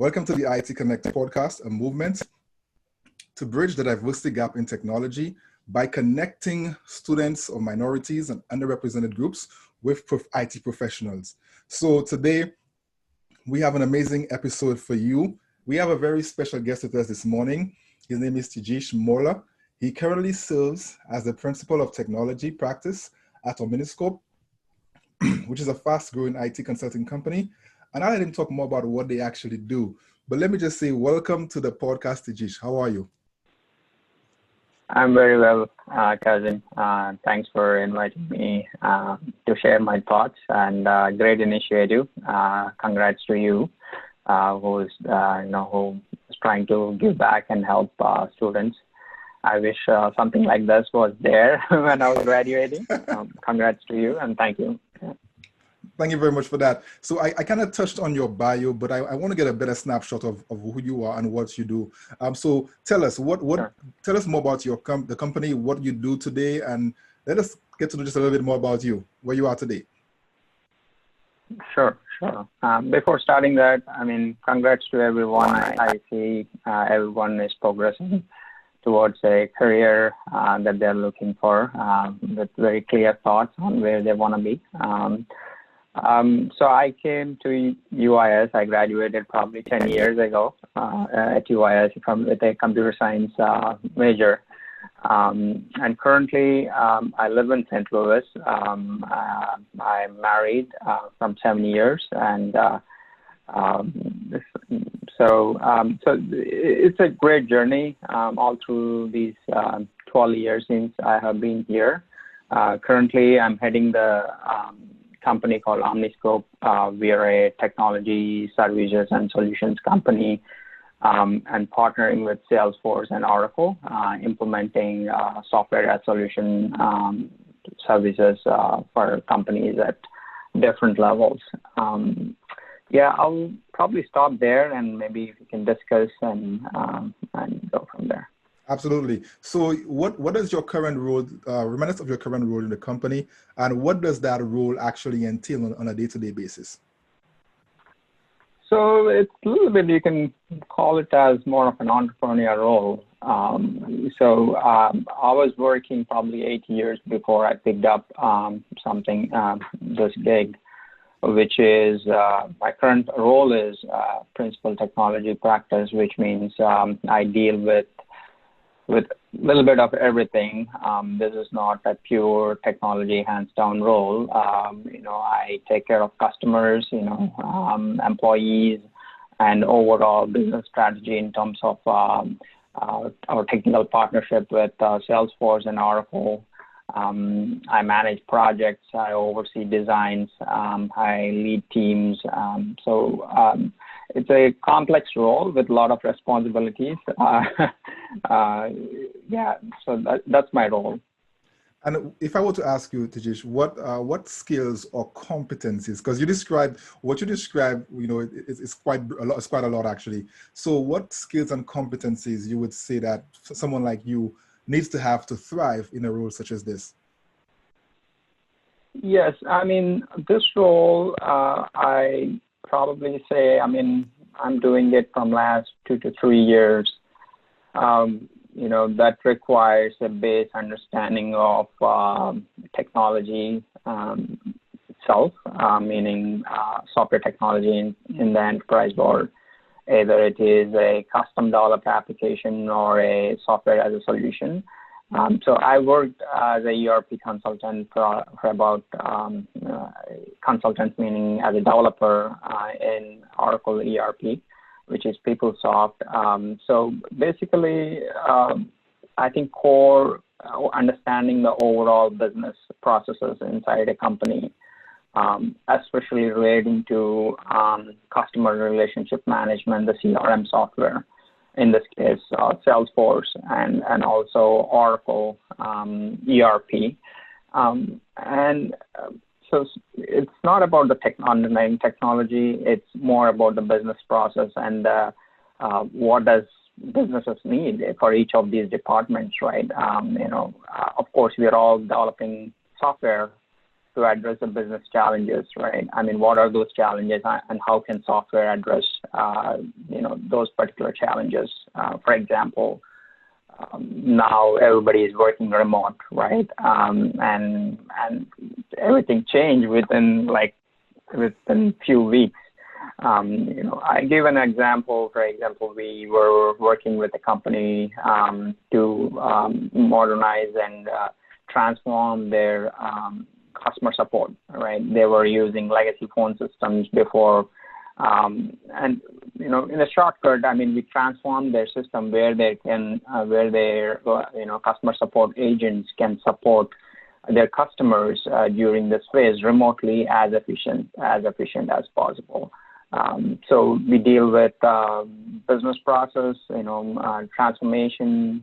Welcome to the IT Connect podcast, a movement to bridge the diversity gap in technology by connecting students of minorities and underrepresented groups with IT professionals. So today, we have an amazing episode for you. We have a very special guest with us this morning. His name is Tejesh Morla. He currently serves as the principal of technology practice at Omniscope, which is a fast-growing IT consulting company. And I'll let him talk more about what they actually do. But let me just say, welcome to the podcast, Tejesh. How are you? I'm very well, Cousin. Thanks for inviting me to share my thoughts, and great initiative. Congrats to you, who is trying to give back and help students. I wish something like this was there when I was graduating. Congrats to you, and thank you. Thank you very much for that. So I kind of touched on your bio, but I want to get a better snapshot of who you are and what you do. So tell us Sure. Tell us more about the company, what you do today, and let us get to know just a little bit more about you, where you are today. Sure. Before starting that, congrats to everyone. I see everyone is progressing towards a career that they're looking for with very clear thoughts on where they want to be. So I came to UIS. I graduated probably 10 years ago at UIS with a computer science major. And currently, I live in St. Louis. I'm married from 7 years, and so it's a great journey all through these 12 years since I have been here. Currently, I'm heading the company called Omniscope. We are a technology services and solutions company, and partnering with Salesforce and Oracle, implementing software as solution services for companies at different levels. I'll probably stop there, and maybe we can discuss and go from there. Absolutely. So what is your current role, remind us of your current role in the company, and what does that role actually entail on a day-to-day basis? So it's a little bit, you can call it as more of an entrepreneurial role. I was working probably 8 years before I picked up this gig, which is my current role is principal technology practice, which means I deal with a little bit of everything. This is not a pure technology hands-down role. I take care of customers, employees, and overall business strategy in terms of our technical partnership with Salesforce and Oracle. I manage projects, I oversee designs, I lead teams. It's a complex role with a lot of responsibilities. So that's my role. And if I were to ask you, Tejesh, what skills or competencies? Because what you described, it's quite a lot actually. So, what skills and competencies you would say that someone like you needs to have to thrive in a role such as this? Yes, this role, I probably say, I'm doing it from last 2 to 3 years. That requires a base understanding of technology itself, meaning software technology in the enterprise world. Either it is a custom developed application or a software as a solution. So I worked as a ERP consultant for about consultant, meaning as a developer in Oracle ERP, which is PeopleSoft. So basically, I think core understanding the overall business processes inside a company, especially relating to customer relationship management, the CRM software, in this case, Salesforce and also Oracle ERP. So it's not about the underlying technology. It's more about the business process and what does businesses need for each of these departments, right? Of course, we are all developing software to address the business challenges, right? What are those challenges and how can software address those particular challenges. For example, now everybody is working remote, right? And everything changed within few weeks. I give an example. For example, we were working with a company to modernize and transform their customer support, right? They were using legacy phone systems before. And, in a shortcut, we transformed their system where they can, where their, customer support agents can support their customers during this phase remotely as efficient as possible. So we deal with business process, transformation,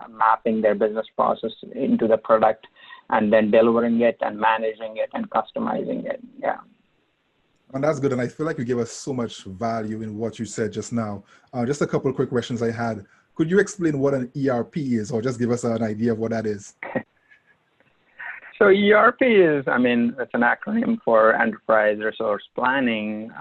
mapping their business process into the product, and then delivering it and managing it and customizing it. Yeah. And that's good. And I feel like you gave us so much value in what you said just now. Just a couple of quick questions I had. Could you explain what an ERP is, or just give us an idea of what that is? So ERP is, it's an acronym for Enterprise Resource Planning.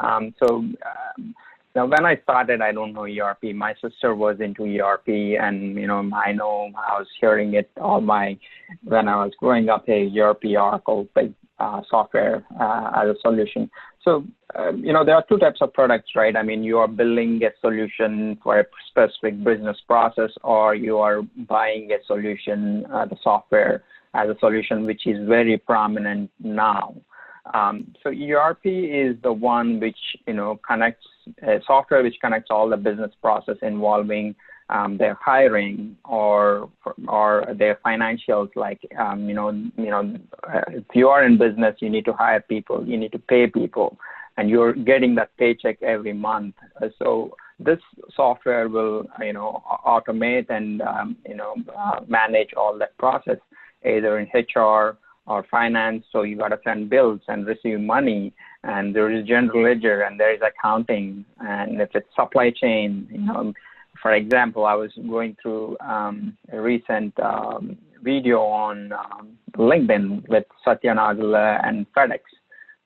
Now when I started, I don't know ERP. My sister was into ERP, and I know I was hearing it when I was growing up. Hey, ERP, Oracle, big software as a solution. So there are two types of products, right? You are building a solution for a specific business process, or you are buying a solution, the software as a solution, which is very prominent now. So ERP is the one which connects software which connects all the business process involving their hiring or their financials. Like if you are in business, you need to hire people, you need to pay people, and you're getting that paycheck every month. So this software will automate and manage all that process, either in HR or finance. So you got to send bills and receive money, and there is general ledger, and there is accounting, and if it's supply chain, for example, I was going through a recent video on LinkedIn with Satya Nadella and FedEx,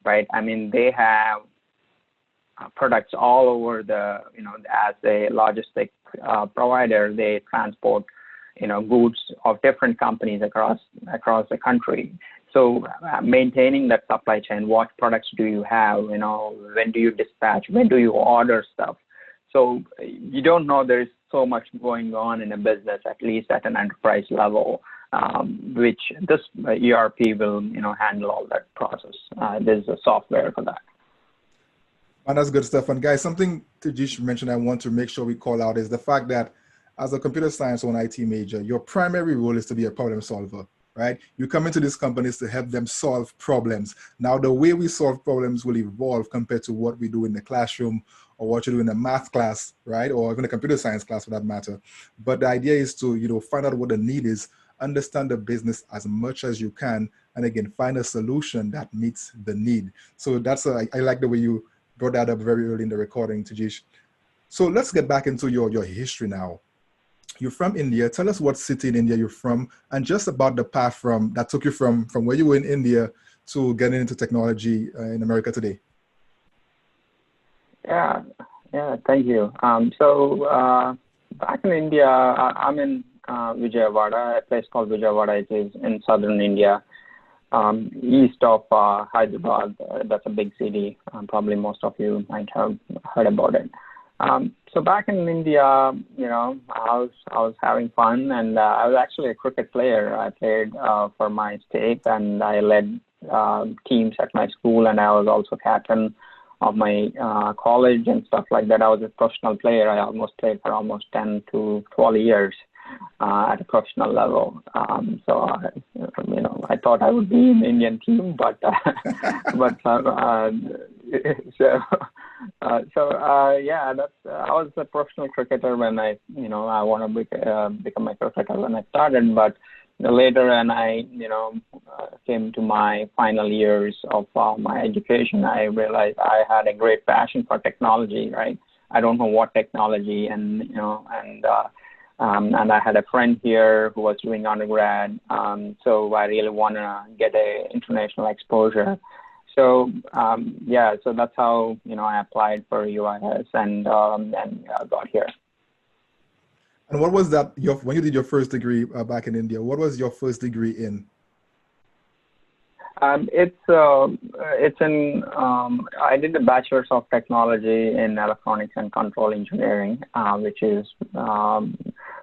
right? They have products all over as a logistic provider. They transport goods of different companies across the country. So maintaining that supply chain, what products do you have, when do you dispatch, when do you order stuff? So you don't know, there's so much going on in a business, at least at an enterprise level, which this ERP will handle all that process. There's a software for that. And that's good stuff. And guys, something Tejesh mentioned I want to make sure we call out is the fact that as a computer science or an IT major, your primary role is to be a problem solver, right? You come into these companies to help them solve problems. Now, the way we solve problems will evolve compared to what we do in the classroom or what you do in a math class, right? Or even a computer science class for that matter. But the idea is to, find out what the need is, understand the business as much as you can, and again, find a solution that meets the need. So I like the way you brought that up very early in the recording, Tejesh. So let's get back into your history now. You're from India. Tell us what city in India you're from, and just about the path that took you from where you were in India to getting into technology in America today. Yeah, thank you. So back in India, I'm in Vijayawada, a place called Vijayawada. It is in southern India, east of Hyderabad. That's a big city. Probably most of you might have heard about it. So back in India, I was having fun, and I was actually a cricket player. I played for my state, and I led teams at my school, and I was also captain of my college and stuff like that. I was a professional player. I played for almost 10 to 12 years at a professional level. So I thought I would be in the Indian team, but I was a professional cricketer when I want to become a cricketer when I started. But later, when I came to my final years of my education, I realized I had a great passion for technology. Right, I don't know what technology, and I had a friend here who was doing undergrad, so I really want to get a international exposure. So that's how I applied for UIS and got here. And what was that? When you did your first degree back in India, what was your first degree in? It's in I did the Bachelor's of Technology in Electronics and Control Engineering,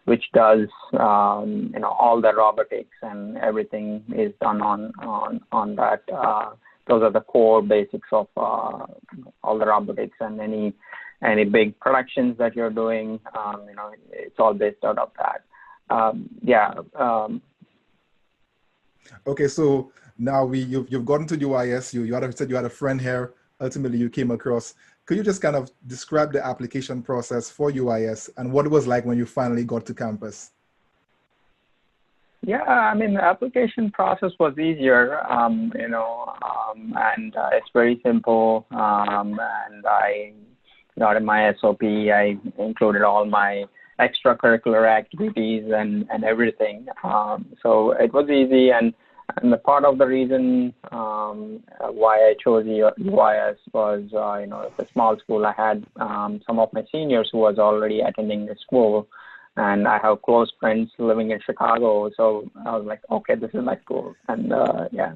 which does all the robotics and everything is done on that. Those are the core basics of all the robotics, and any big productions that you're doing, it's all based out of that. Okay, so now you've gotten to UIS. You said you had a friend here. Ultimately, you came across. Could you just kind of describe the application process for UIS and what it was like when you finally got to campus? Yeah, I mean, the application process was easier, and it's very simple. And I got in my SOP. I included all my extracurricular activities and everything. So it was easy, and the part of the reason why I chose UIS was, it's a small school. I had some of my seniors who was already attending the school, and I have close friends living in Chicago. So I was like, okay, this is my school, and yeah.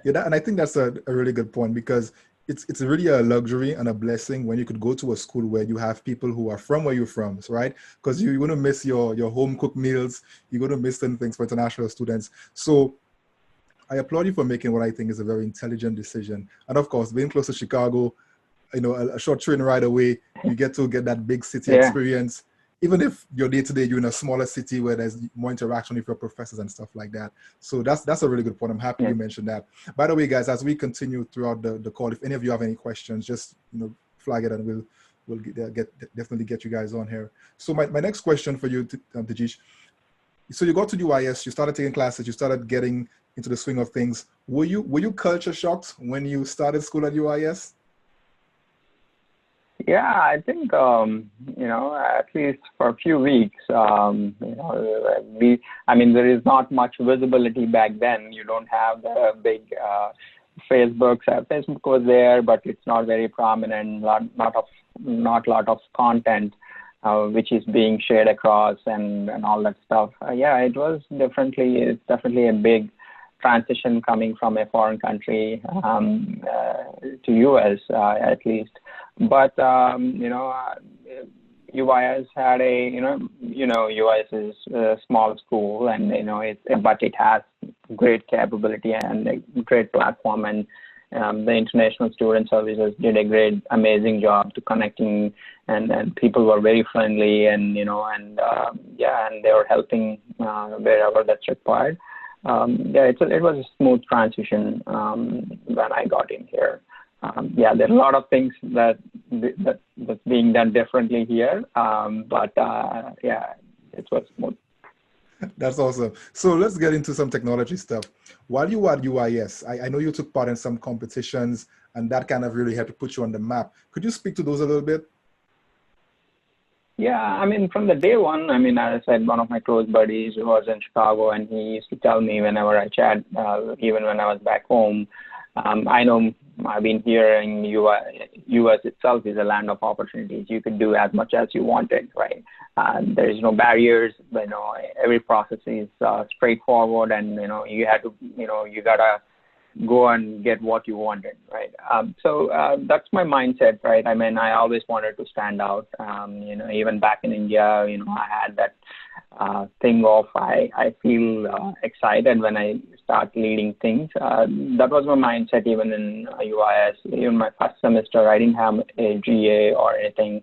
Yeah, and I think that's a really good point, because it's really a luxury and a blessing when you could go to a school where you have people who are from where you're from, right? Because you're going to miss your home cooked meals. You're going to miss certain things for international students. So I applaud you for making what I think is a very intelligent decision. And of course, being close to Chicago, a short train ride away, you get that big city experience. Even if your day-to-day, you're in a smaller city where there's more interaction with your professors and stuff like that. So that's a really good point. I'm happy you mentioned that. By the way, guys, as we continue throughout the call, if any of you have any questions, just flag it, and we'll definitely get you guys on here. So my next question for you, Tejesh. So you got to UIS, you started taking classes, you started getting into the swing of things. Were you culture shocked when you started school at UIS? Yeah, I think, at least for a few weeks, there is not much visibility back then. You don't have the big Facebook. Facebook was there, but it's not very prominent. Not a lot of content which is being shared across and all that stuff. It's definitely a big transition coming from a foreign country to US at least. But UIS had UIS is a small school, and but it has great capability and a great platform, and the international student services did a amazing job to connecting, and people were very friendly, and and they were helping wherever that's required. It was a smooth transition when I got in here. There are a lot of things that's being done differently here, but it was smooth. That's awesome. So let's get into some technology stuff. While you were at UIS, I know you took part in some competitions, and that kind of really helped to put you on the map. Could you speak to those a little bit? Yeah, from the day one, as I said, one of my close buddies who was in Chicago, and he used to tell me whenever I chat, even when I was back home, I know I've been here in US itself is a land of opportunities. You could do as much as you wanted, right? There is no barriers, but every process is straightforward, and you had to, you gotta go and get what you wanted, right? So that's my mindset, right? I always wanted to stand out. Even back in India, I had that thing of I feel excited when I start leading things. That was my mindset even in UIS. Even my first semester, I didn't have a GA or anything.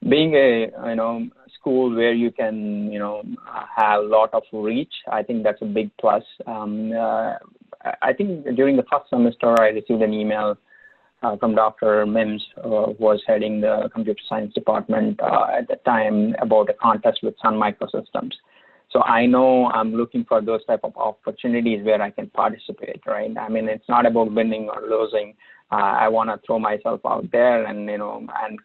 Being a school where you can have a lot of reach, I think that's a big plus. I think during the first semester, I received an email from Dr. Mims, who was heading the computer science department at the time, about a contest with Sun Microsystems. So I know I'm looking for those type of opportunities where I can participate, right? It's not about winning or losing. I want to throw myself out there, and and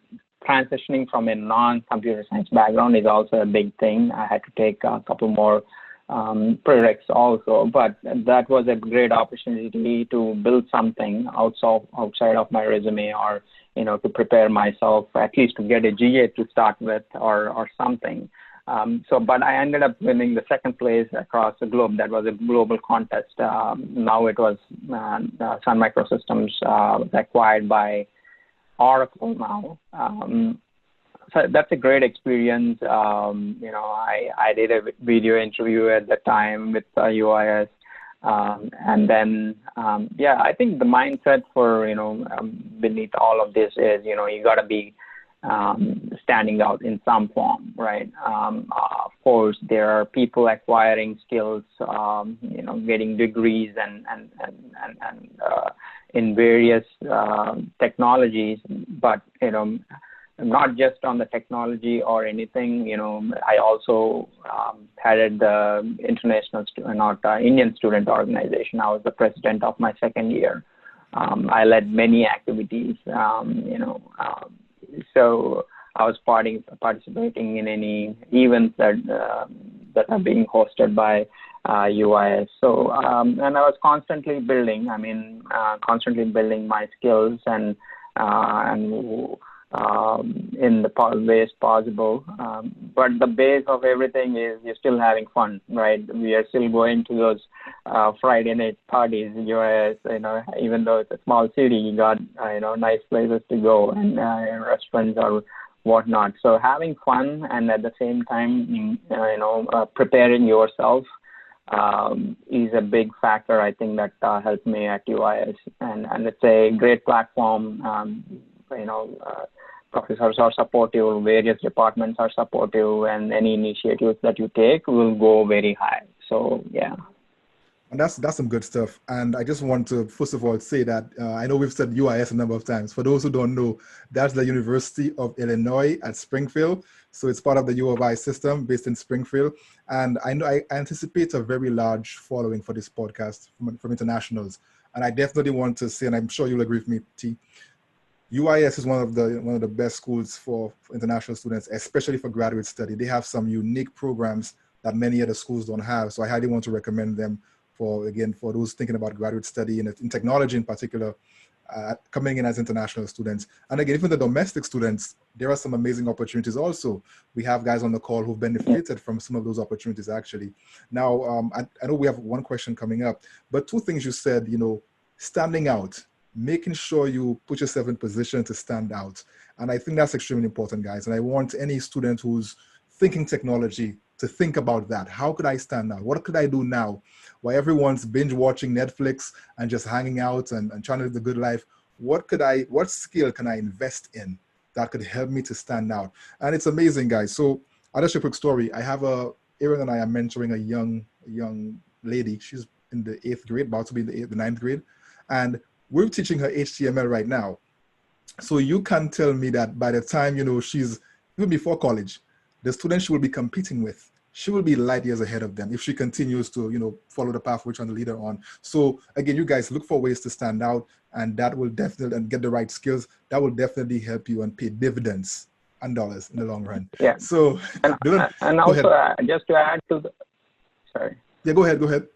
transitioning from a non-computer science background is also a big thing. I had to take a couple more prereqs also, but that was a great opportunity to build something outside of my resume, or to prepare myself at least to get a GA to start with, or something. But I ended up winning the second place across the globe. That was a global contest. Now it was Sun Microsystems acquired by Oracle now. So that's a great experience. I did a video interview at the time with UIS. And then, I think the mindset for, beneath all of this is, you got to be standing out in some form, right? Of course, there are people acquiring skills, getting degrees and in various technologies, but, not just on the technology or anything. I also headed the Indian student organization. I was the president of my second year. I led many activities, so I was participating in any events that are being hosted by UIS. So, and I was constantly building. Constantly building my skills and in the ways possible. But the base of everything is you're still having fun, right? We are still going to those Friday night parties. UIS, even though it's a small city, you got nice places to go and restaurants or whatnot. So having fun and at the same time, preparing yourself is a big factor. I think that helped me at UIS, and it's a great platform. Professors are supportive, various departments are supportive, and any initiatives that you take will go very high. So, yeah. And that's some good stuff. And I just want to, first of all, say that I know we've said UIS a number of times. For those who don't know, that's the University of Illinois at Springfield. So it's part of the U of I system based in Springfield. And I anticipate a very large following for this podcast from internationals. And I definitely want to say, and I'm sure you'll agree with me, T, UIS is one of the best schools for international students, especially for graduate study. They have some unique programs that many other schools don't have. So I highly want to recommend them for those thinking about graduate study in technology in particular, coming in as international students. And again, even the domestic students, there are some amazing opportunities also. We have guys on the call who've benefited from some of those opportunities actually. Now, I know we have one question coming up, but two things you said, standing out, making sure you put yourself in position to stand out. And I think that's extremely important, guys. And I want any student who's thinking technology to think about that. How could I stand out? What could I do now? While everyone's binge watching Netflix and just hanging out and trying to live the good life, what skill can I invest in that could help me to stand out? And it's amazing, guys. So I'll just share a quick story. Aaron and I are mentoring a young lady. She's in the 8th grade, about to be in the 9th grade. And we're teaching her HTML right now. So you can tell me that by the time, she's even before college, the students she will be competing with, she will be light years ahead of them if she continues to, follow the path we're trying to lead her on. So again, you guys look for ways to stand out, and that will definitely, and get the right skills, that will definitely help you and pay dividends and dollars in the long run. Yeah. So, and also just to add to sorry. Yeah, go ahead.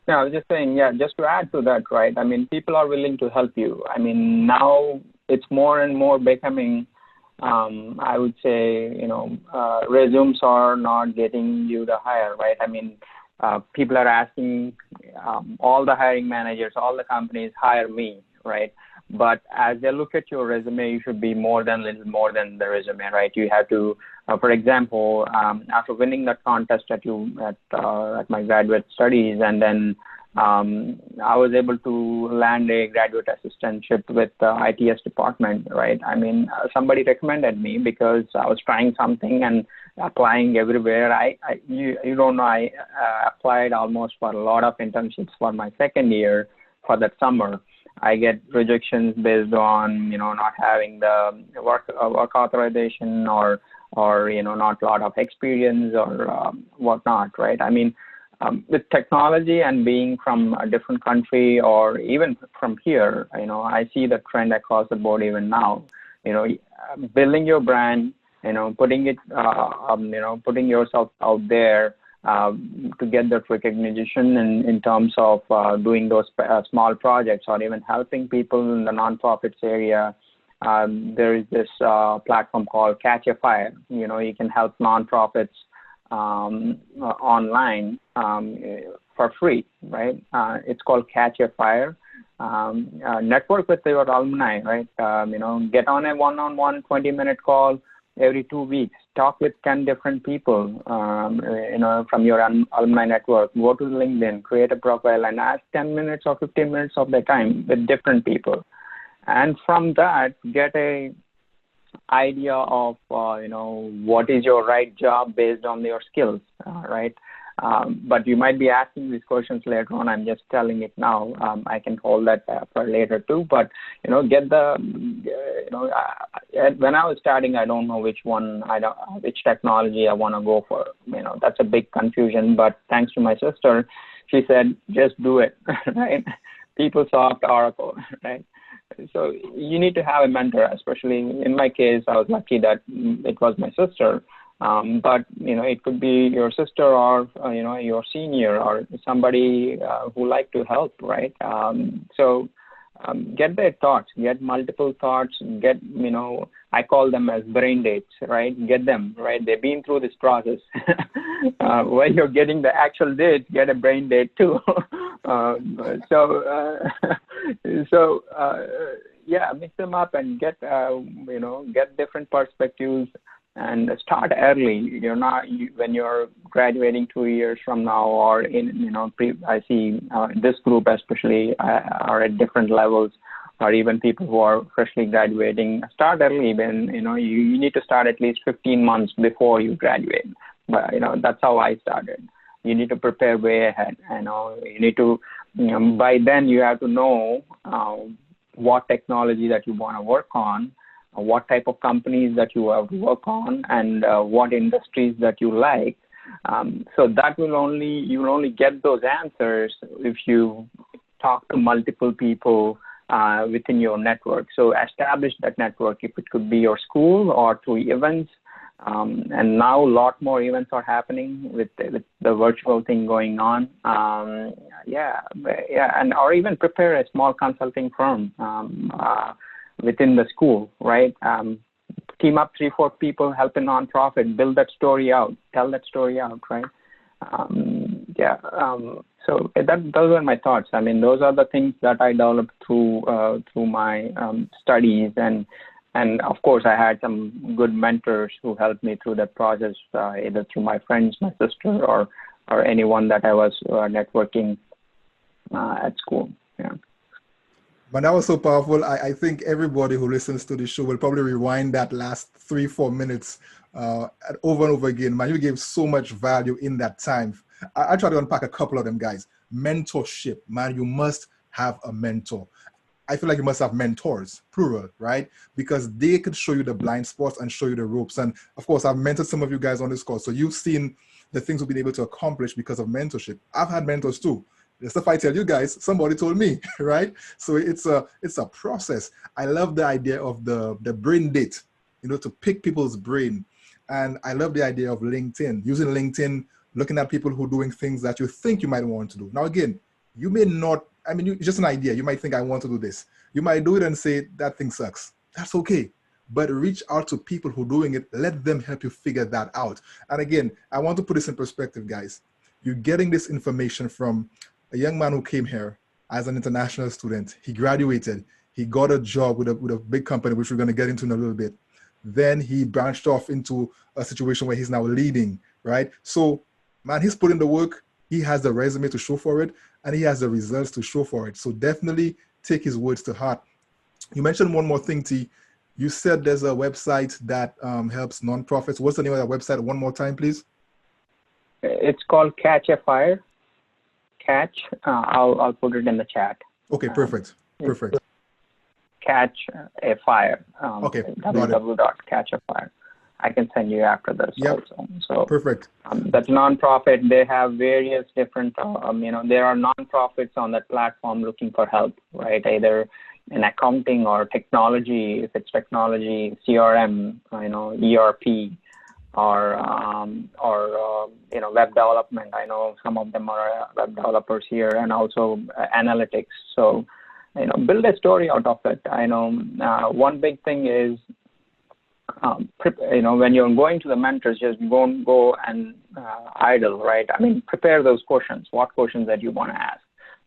Yeah, I was just saying, just to add to that, right? People are willing to help you. Now it's more and more becoming, I would say, resumes are not getting you the hire, right? People are asking all the hiring managers, all the companies, hire me, right? But as they look at your resume, you should be little more than the resume, right? You have to, for example, after winning that contest at my graduate studies, and then I was able to land a graduate assistantship with the ITS department, right? Somebody recommended me because I was trying something and applying everywhere. You don't know, I applied almost for a lot of internships for my second year for that summer. I get rejections based on, not having the work authorization or not a lot of experience or whatnot, right? With technology and being from a different country or even from here, I see the trend across the board even now. Building your brand, putting yourself out there to get that recognition in terms of doing those small projects or even helping people in the nonprofits area. There is this platform called Catch a Fire. You can help nonprofits online for free, right? It's called Catch a Fire. Network with your alumni, right? Get on a one-on-one 20-minute call every 2 weeks. Talk with 10 different people, from your alumni network. Go to LinkedIn, create a profile, and ask 10 minutes or 15 minutes of their time with different people. And from that, get a idea of, what is your right job based on your skills, right? But you might be asking these questions later on. I'm just telling it now. I can hold that for later too. But, get the, when I was starting, I don't know which technology I want to go for. That's a big confusion. But thanks to my sister, she said, just do it, right? PeopleSoft, Oracle, right? So you need to have a mentor, especially in my case. I was lucky that it was my sister. But, it could be your sister or, your senior or somebody who like to help, right? Get their thoughts, get multiple thoughts, get, I call them as brain dates, right? Get them, right? They've been through this process. While you're getting the actual date, get a brain date too. Mix them up and get, get different perspectives. And start early. When you're graduating 2 years from now, or I see this group especially are at different levels, or even people who are freshly graduating. Start early. When you need to start at least 15 months before you graduate. But that's how I started. You need to prepare way ahead. You need to by then you have to know what technology that you want to work on, what type of companies that you have to work on, and what industries that you like. So that you will only get those answers if you talk to multiple people within your network. So establish that network, if it could be your school or through events. And now a lot more events are happening with the virtual thing going on. Or even prepare a small consulting firm within the school, right? Team up 3-4 people, help a nonprofit, build that story out, tell that story out, right? So those are my thoughts. I mean, those are the things that I developed through my studies, and of course I had some good mentors who helped me through that process, either through my friends, my sister, or anyone that I was networking at school. Yeah. But that was so powerful. I think everybody who listens to the show will probably rewind that last 3-4 minutes over and over again. Man, you gave so much value in that time. I try to unpack a couple of them, guys. Mentorship. Man, you must have a mentor. I feel like you must have mentors, plural, right? Because they could show you the blind spots and show you the ropes. And of course, I've mentored some of you guys on this call. So you've seen the things we've been able to accomplish because of mentorship. I've had mentors too. The stuff I tell you guys, somebody told me, right? So it's a process. I love the idea of the brain date, to pick people's brain. And I love the idea of LinkedIn, using LinkedIn, looking at people who are doing things that you think you might want to do. Now, again, you may not, it's just an idea. You might think I want to do this. You might do it and say that thing sucks. That's okay. But reach out to people who are doing it. Let them help you figure that out. And again, I want to put this in perspective, guys. You're getting this information from a young man who came here as an international student. He graduated. He got a job with a big company, which we're going to get into in a little bit. Then he branched off into a situation where he's now leading, right? So, man, he's put in the work. He has the resume to show for it, and he has the results to show for it. So definitely take his words to heart. You mentioned one more thing, T. You said there's a website that helps nonprofits. What's the name of that website? One more time, please. It's called Catch a Fire. Catch. I'll put it in the chat. Okay, perfect. Perfect. Catch a Fire. Okay. www.catchafire. I can send you after this also. So perfect. That's nonprofit. They have various different. There are nonprofits on that platform looking for help, right? Either in accounting or technology, if it's technology, CRM, ERP, or web development. I know some of them are web developers here, and also analytics. So, build a story out of it. I know one big thing is, when you're going to the mentors, just don't go and idle, right? I mean, prepare those questions. What questions that you want to ask?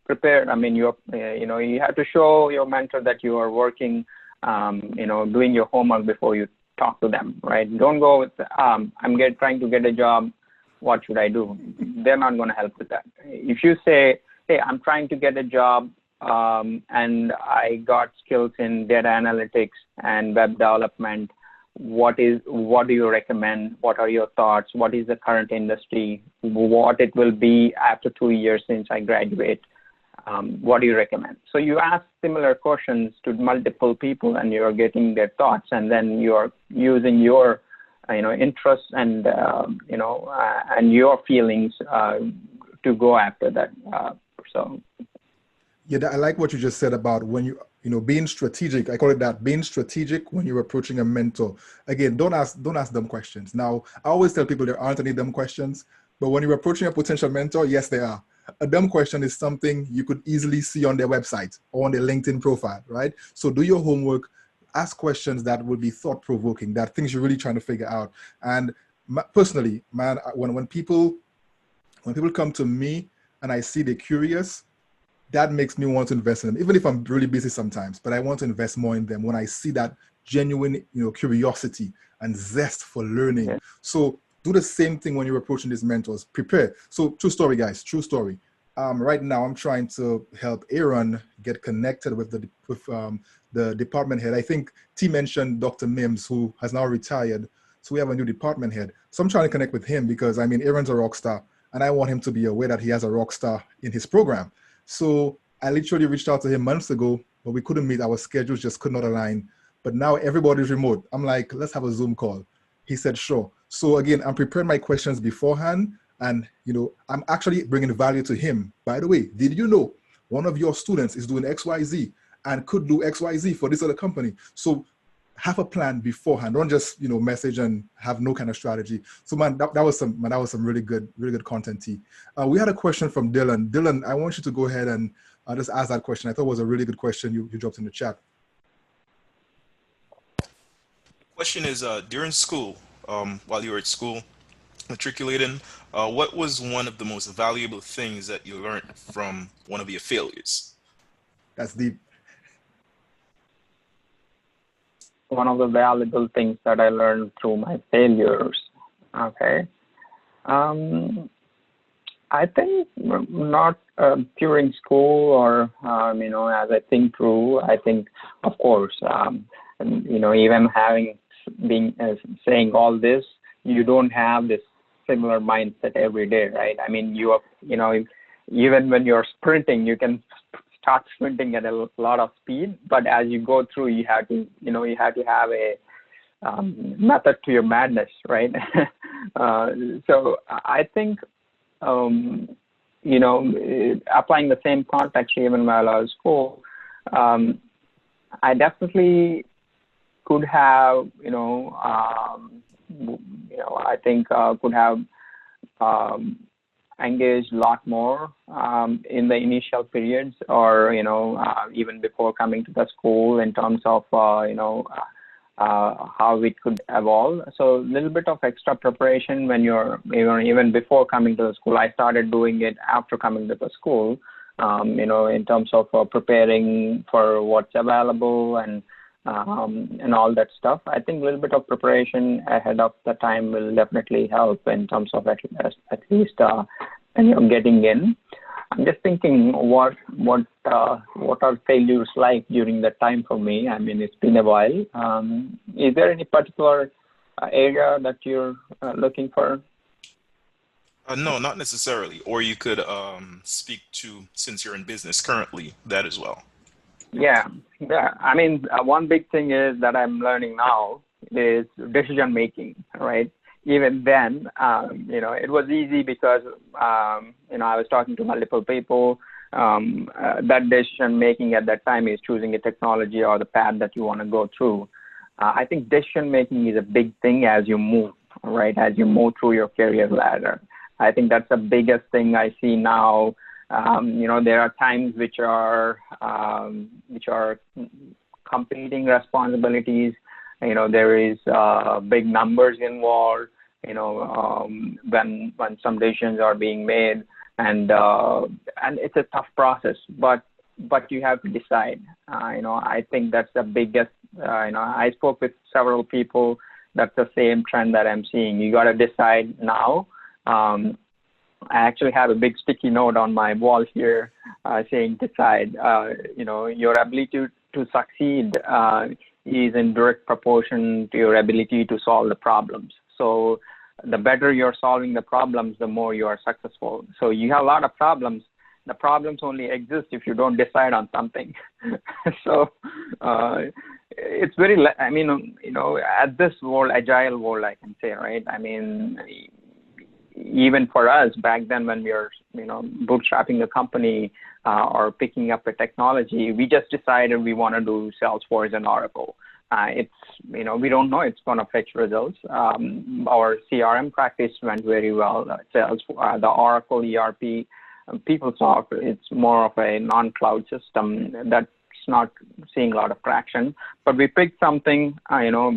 Prepare. I mean, you have to show your mentor that you are working, doing your homework before you talk to them, right? Don't go with, I'm trying to get a job. What should I do? They're not going to help with that. If you say, hey, I'm trying to get a job, and I got skills in data analytics and web development, what do you recommend? What are your thoughts? What is the current industry? What it will be after 2 years since I graduate? What do you recommend? So you ask similar questions to multiple people, and you're getting their thoughts, and then you're using your, interests and and your feelings to go after that. Yeah, I like what you just said about when being strategic. I call it that, being strategic when you're approaching a mentor. Again, don't ask dumb questions. Now, I always tell people there aren't any dumb questions, but when you're approaching a potential mentor, yes, there are. A dumb question is something you could easily see on their website or on their LinkedIn profile, right? So do your homework, ask questions that would be thought-provoking, that things you're really trying to figure out. And personally, man, when people come to me and I see they're curious, that makes me want to invest in them, even if I'm really busy sometimes, but I want to invest more in them when I see that genuine, curiosity and zest for learning. Yeah. So do the same thing when you're approaching these mentors. Prepare. So true story, guys, true story. Right now, I'm trying to help Aaron get connected with the department head. I think T mentioned Dr. Mims, who has now retired. So we have a new department head. So I'm trying to connect with him because, Aaron's a rock star, and I want him to be aware that he has a rock star in his program. So I literally reached out to him months ago, but we couldn't meet. Our schedules just could not align. But now everybody's remote. I'm like, let's have a Zoom call. He said, sure. So again, I'm preparing my questions beforehand, and I'm actually bringing value to him. By the way, did you know one of your students is doing XYZ and could do XYZ for this other company? So have a plan beforehand. Don't just message and have no kind of strategy. So man, that was some really good content. We had a question from Dylan. Dylan, I want you to go ahead and just ask that question. I thought it was a really good question you dropped in the chat. The question is, during school, while you were at school, matriculating, what was one of the most valuable things that you learned from one of your failures? That's deep. One of the valuable things that I learned through my failures. Okay. I think not during school or, as I think through, I think, of course, even saying all this, you don't have this similar mindset every day, right? Even when you're sprinting, you can start sprinting at a lot of speed, but as you go through, you have to have a method to your madness, right? So I think, applying the same context even while I was in school, I definitely could have, I think could have engaged a lot more in the initial periods, or even before coming to the school, in terms of how it could evolve. So a little bit of extra preparation when you're even before coming to the school. I started doing it after coming to the school, in terms of preparing for what's available and all that stuff. I think a little bit of preparation ahead of the time will definitely help in terms of at least when you're getting in. I'm just thinking what are failures like during that time for me. It's been a while. Is there any particular area that you're looking for? No, not necessarily. Or you could speak to, since you're in business currently, that as well. Yeah. One big thing is that I'm learning now is decision making, right? Even then, it was easy because, I was talking to multiple people. That decision making at that time is choosing a technology or the path that you want to go through. I think decision making is a big thing as you move, right? As you move through your career ladder. I think that's the biggest thing I see now. There are times which are competing responsibilities. There is big numbers involved. When some decisions are being made, and it's a tough process. But you have to decide. I think that's the biggest. I spoke with several people. That's the same trend that I'm seeing. You got to decide now. I actually have a big sticky note on my wall here saying decide. Your ability to succeed is in direct proportion to your ability to solve the problems. So the better you're solving the problems, the more you are successful. So you have a lot of problems. The problems only exist if you don't decide on something. So it's very, at this world, agile world, I can say, right? I mean, even for us back then when we were, bootstrapping the company or picking up a technology, we just decided we want to do Salesforce and Oracle. We don't know it's going to fetch results. Our CRM practice went very well. The Oracle ERP, PeopleSoft, it's more of a non-cloud system that's not seeing a lot of traction. But we picked something,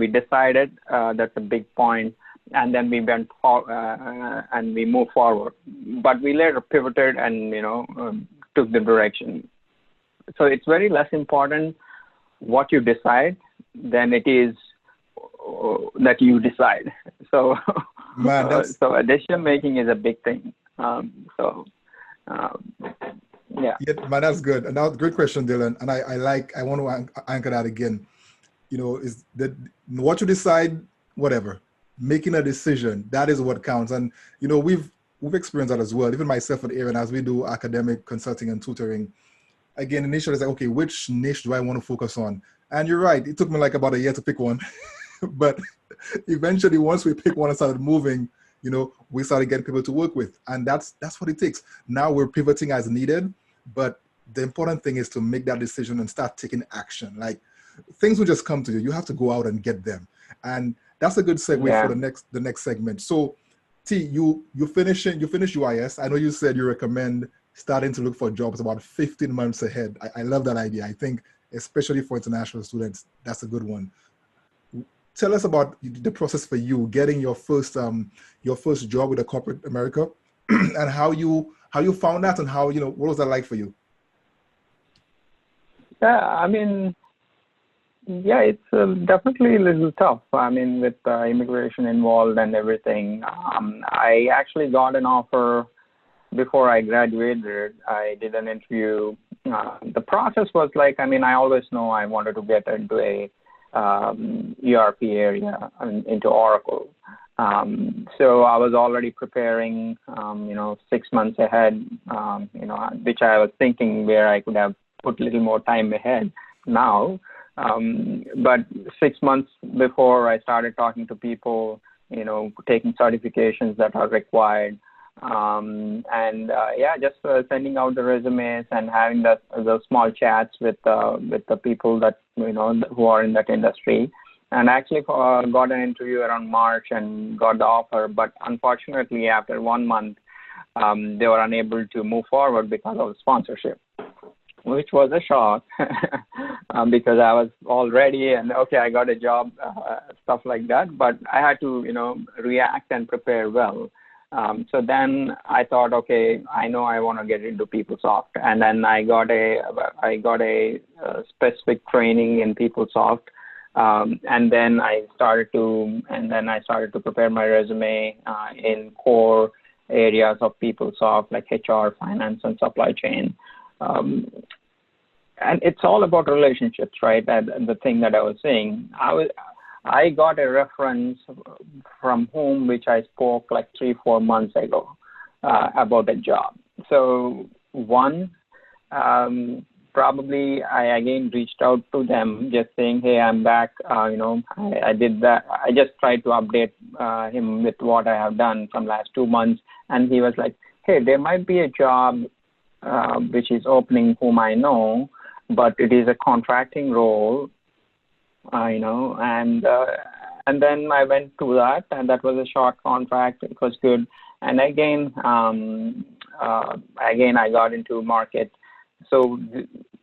we decided that's a big point. And then we went and we moved forward. But we later pivoted and, took the direction. So it's very less important what you decide than it is that you decide. So, Man, so decision making is a big thing. Yeah. Yeah, man, that's good. And that's a great question, Dylan. And I want to anchor that again. Is that what you decide, whatever. Making a decision, that is what counts. And we've experienced that as well. Even myself and Aaron, as we do academic consulting and tutoring, again, initially it's like, okay, which niche do I want to focus on? And you're right, it took me like about a year to pick one. But eventually, once we picked one and started moving, we started getting people to work with. And that's what it takes. Now we're pivoting as needed, but the important thing is to make that decision and start taking action. Like, things will just come to you. You have to go out and get them. And that's a good segue for the next segment. So, T, you finish UIS. I know you said you recommend starting to look for jobs about 15 months ahead. I love that idea. I think, especially for international students, that's a good one. Tell us about the process for you getting your first job with a corporate America, and how you found that, and how what was that like for you? Yeah, I mean. Yeah, it's definitely a little tough. I mean, with immigration involved and everything. I actually got an offer before I graduated. I did an interview. The process was like, I always know I wanted to get into a ERP area and into Oracle. So I was already preparing, 6 months ahead, which I was thinking where I could have put a little more time ahead now. But 6 months before, I started talking to people, taking certifications that are required, just sending out the resumes and having the small chats with the people that who are in that industry. And actually got an interview around March and got the offer. But unfortunately, after 1 month, they were unable to move forward because of sponsorship, which was a shock because I was all ready and okay, I got a job, stuff like that. But I had to, react and prepare well. So then I thought, okay, I know I want to get into PeopleSoft, and then I got a specific training in PeopleSoft, and then I started to prepare my resume in core areas of PeopleSoft like HR, finance, and supply chain. And it's all about relationships, right? And the thing that I was saying, I got a reference from whom which I spoke like 3-4 months ago about a job. So one, probably I again reached out to them just saying, hey, I'm back. I did that. I just tried to update him with what I have done from last 2 months. And he was like, hey, there might be a job which is opening whom I know, but it is a contracting role, and And then I went to that, and that was a short contract. It was good. And again, I got into market. So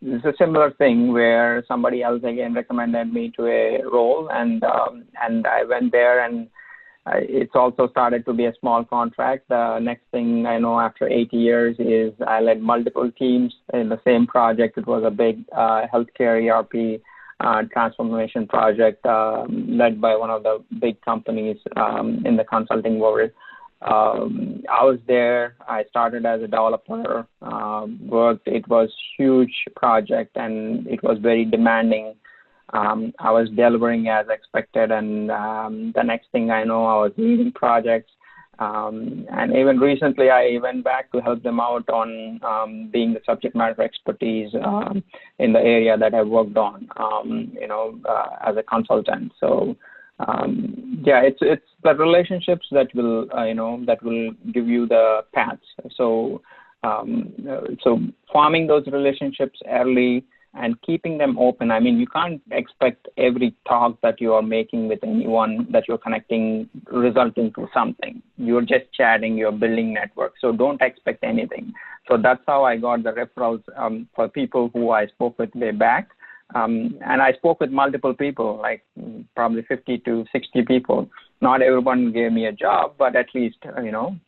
it's a similar thing where somebody else again recommended me to a role, and I went there, and it's also started to be a small contract. The next thing I know, after 8 years, is I led multiple teams in the same project. It was a big healthcare ERP transformation project led by one of the big companies in the consulting world. I was there. I started as a developer, worked. It was huge project, and it was very demanding. I was delivering as expected, and the next thing I know, I was leading projects. And even recently, I went back to help them out on being the subject matter expertise in the area that I worked on, as a consultant. So, it's the relationships that will, that will give you the paths. So, forming those relationships early and keeping them open. I mean, you can't expect every talk that you are making with anyone that you're connecting result into something. You're just chatting, you're building network. So don't expect anything. So that's how I got the referrals for people who I spoke with way back. And I spoke with multiple people, like probably 50 to 60 people. Not everyone gave me a job, but at least, you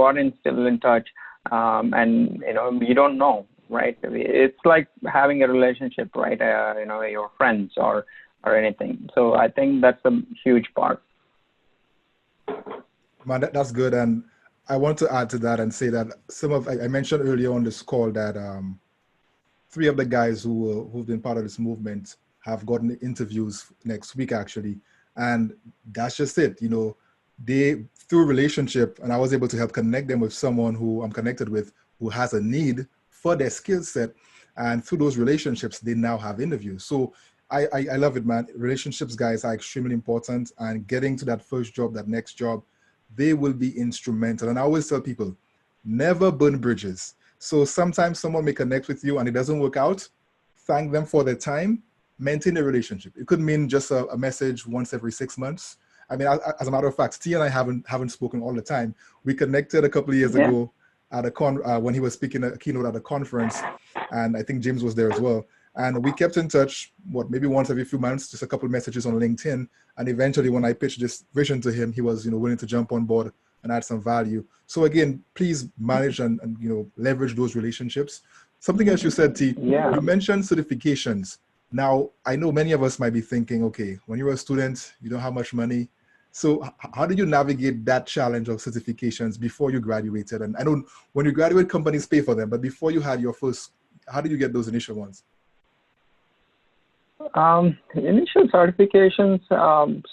are still in touch. And, you don't know. Right, it's like having a relationship, right? Your friends or anything. So I think that's a huge part. Man, that's good. And I want to add to that and say that I mentioned earlier on this call that 3 of the guys who've been part of this movement have gotten interviews next week, actually. And that's just it. They, through relationship, and I was able to help connect them with someone who I'm connected with who has a need for their skill set, and through those relationships, they now have interviews. So I love it, man. Relationships, guys, are extremely important, and getting to that first job, that next job, they will be instrumental. And I always tell people, never burn bridges. So sometimes someone may connect with you and it doesn't work out. Thank them for their time, maintain a relationship. It could mean just a message once every 6 months. I mean, as a matter of fact, T and I haven't spoken all the time. We connected a couple of years ago at when he was speaking a keynote at a conference, and I think James was there as well. And we kept in touch, maybe once every few months, just a couple of messages on LinkedIn. And eventually, when I pitched this vision to him, he was, willing to jump on board and add some value. So again, please manage and leverage those relationships. Something else you said, T, you mentioned certifications. Now, I know many of us might be thinking, okay, when you're a student, you don't have much money. So how did you navigate that challenge of certifications before you graduated? And I know when you graduate, companies pay for them, but before you had your first, how did you get those initial ones? Initial certifications.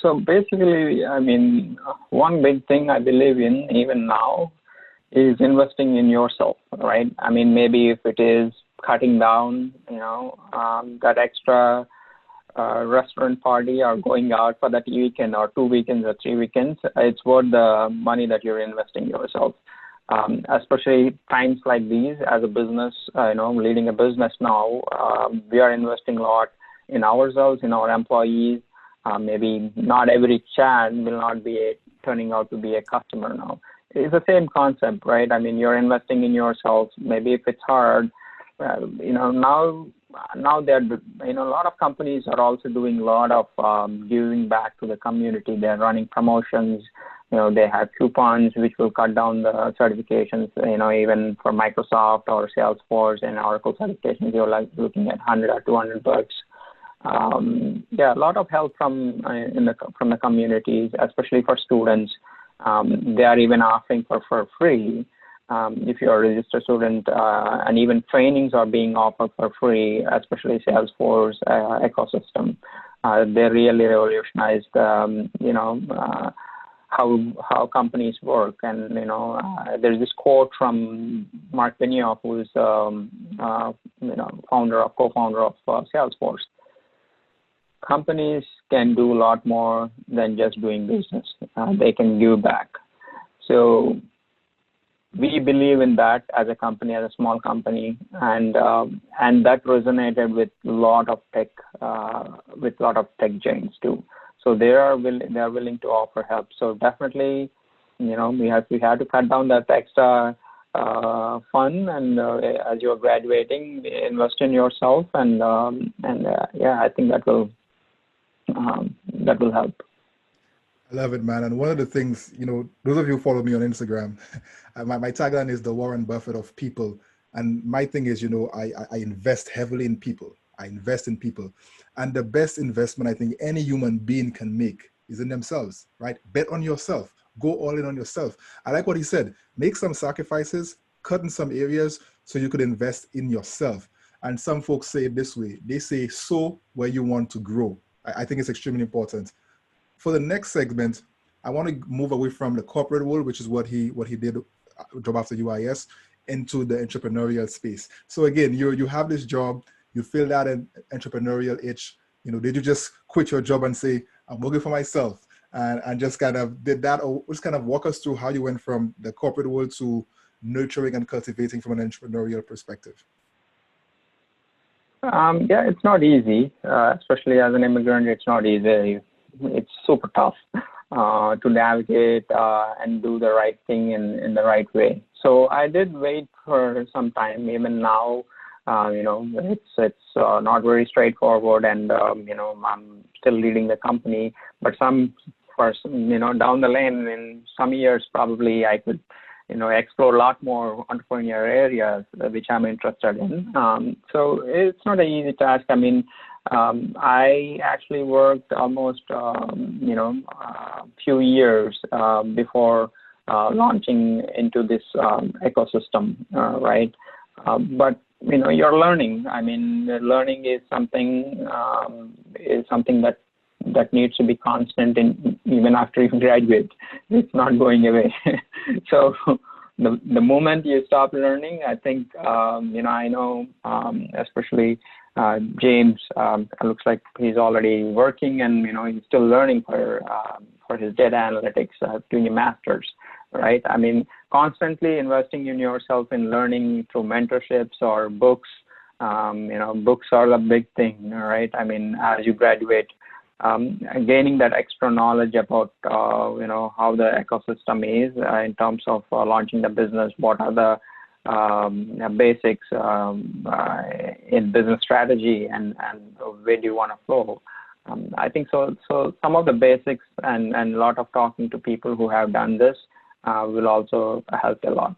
So basically, I mean, one big thing I believe in even now is investing in yourself, right? I mean, maybe if it is cutting down, that extra restaurant party or going out for that weekend or 2 weekends or 3 weekends, it's worth the money that you're investing yourself. Especially times like these as a business, leading a business now, we are investing a lot in ourselves, in our employees. Maybe not every chat will not be turning out to be a customer now. It's the same concept, right? I mean, you're investing in yourself. Maybe if it's hard, now there, a lot of companies are also doing a lot of giving back to the community. They're running promotions. They have coupons which will cut down the certifications. Even for Microsoft or Salesforce and Oracle certifications, you're like looking at $100 or $200. A lot of help from the communities, especially for students. They are even offering for free. If you're a registered student, and even trainings are being offered for free, especially Salesforce ecosystem. They really revolutionized, how companies work. And, there's this quote from Mark Benioff, who is, co-founder of Salesforce. Companies can do a lot more than just doing business. They can give back. So we believe in that as a company, as a small company, and that resonated with a lot of tech giants too. So they are willing to offer help. So definitely, we had to cut down that extra fun, and as you're graduating, invest in yourself, and I think that will help. I love it, man. And one of the things, those of you who follow me on Instagram, my tagline is the Warren Buffett of people. And my thing is, I invest heavily in people. I invest in people. And the best investment I think any human being can make is in themselves, right? Bet on yourself. Go all in on yourself. I like what he said. Make some sacrifices, cut in some areas so you could invest in yourself. And some folks say it this way. They say, sow where you want to grow. I think it's extremely important. For the next segment, I want to move away from the corporate world, which is what he did, job after UIS, into the entrepreneurial space. So again, you have this job, you feel that an entrepreneurial itch. Did you just quit your job and say, I'm working for myself, and just kind of did that, or just kind of walk us through how you went from the corporate world to nurturing and cultivating from an entrepreneurial perspective? It's not easy, especially as an immigrant. It's not easy. It's super tough to navigate and do the right thing in the right way. So I did wait for some time. Even now, it's not very straightforward, and I'm still leading the company. But down the lane in some years, probably I could explore a lot more entrepreneurial areas which I'm interested in. So it's not an easy task. I mean, I actually worked almost, few years before launching into this ecosystem, right? But you're learning. I mean, learning is something that needs to be constant, even after you graduate. It's not going away. So the moment you stop learning, I think I know, especially James, looks like he's already working, and he's still learning for his data analytics, doing a master's, right? I mean, constantly investing in yourself in learning through mentorships or books. Books are the big thing, right? I mean, as you graduate, gaining that extra knowledge about how the ecosystem is in terms of launching the business, what are the basics in business strategy, and where do you want to flow. I think so some of the basics and a lot of talking to people who have done this will also help a lot.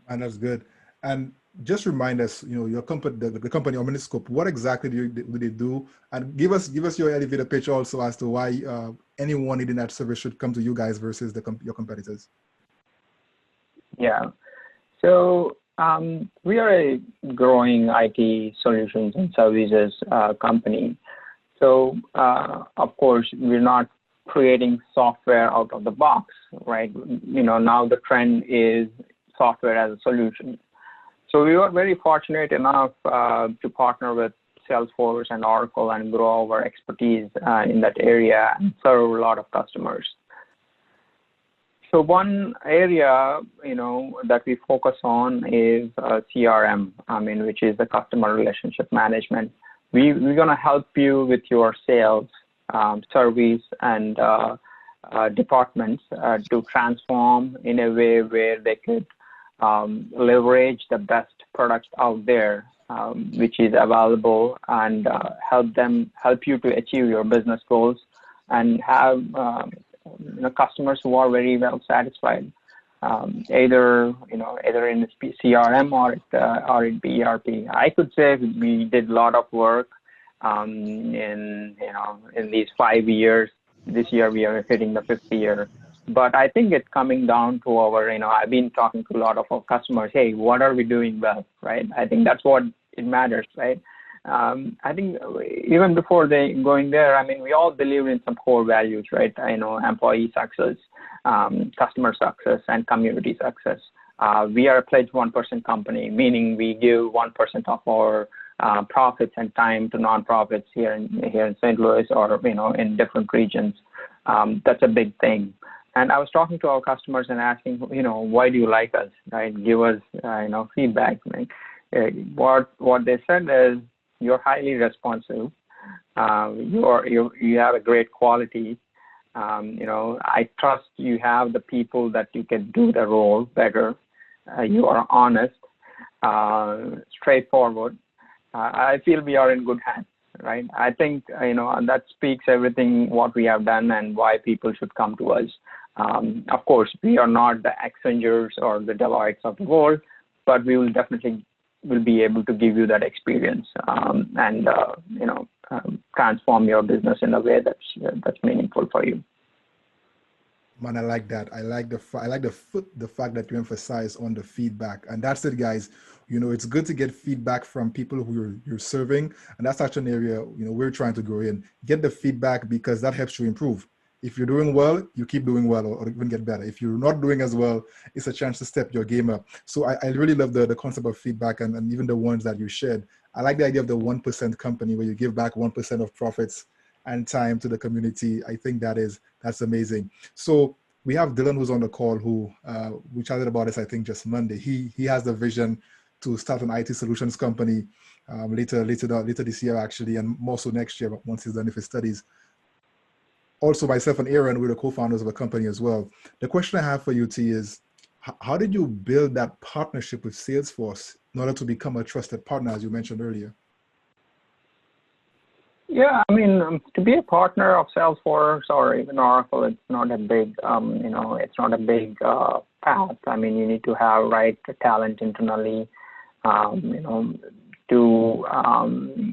And that's good. And just remind us, your company, the company Omniscope, what exactly do they do? And give us your elevator pitch also as to why anyone needing that service should come to you guys versus your competitors. Yeah. So we are a growing IT solutions and services company. So of course, we're not creating software out of the box, right? Now the trend is software as a solution. So we were very fortunate enough to partner with Salesforce and Oracle and grow our expertise in that area and serve a lot of customers. So one area, that we focus on is CRM, which is the customer relationship management. We're going to help you with your sales, service, and departments to transform in a way where they could leverage the best products out there, which is available, and help you to achieve your business goals, and have customers who are very well satisfied, either in CRM or in ERP. I could say we did a lot of work in these 5 years. This year we are hitting the 5th year. But I think it's coming down to I've been talking to a lot of our customers, hey, what are we doing well, right? I think that's what it matters, right? I think even before going there, we all believe in some core values, right? Employee success, customer success, and community success. We are a pledge 1% company, meaning we give 1% of our profits and time to nonprofits here in St. Louis or in different regions. That's a big thing. And I was talking to our customers and asking, why do you like us, right? Give us, feedback. Right? What they said is, you're highly responsive. You have a great quality. I trust you have the people that you can do the role better. You are honest, straightforward. I feel we are in good hands, right? I think, that speaks everything what we have done and why people should come to us. Of course, we are not the Accentures or the Deloittes of the world, but we will definitely be able to give you that experience and transform your business in a way that's meaningful for you. Man, I like that. I like the fact that you emphasize on the feedback, and that's it, guys. It's good to get feedback from people who you're serving, and that's actually an area we're trying to grow in. Get the feedback because that helps you improve. If you're doing well, you keep doing well or even get better. If you're not doing as well, it's a chance to step your game up. So I really love the concept of feedback and even the ones that you shared. I like the idea of the 1% company where you give back 1% of profits and time to the community. I think that's amazing. So we have Dylan who's on the call who we chatted about this, I think just Monday. He has the vision to start an IT solutions company later this year actually, and more so next year once he's done with his studies. Also, myself and Aaron, we're the co-founders of a company as well. The question I have for you, T, is how did you build that partnership with Salesforce in order to become a trusted partner, as you mentioned earlier? Yeah, to be a partner of Salesforce or even Oracle, it's not a big, it's not a big path. You need to have right talent internally, to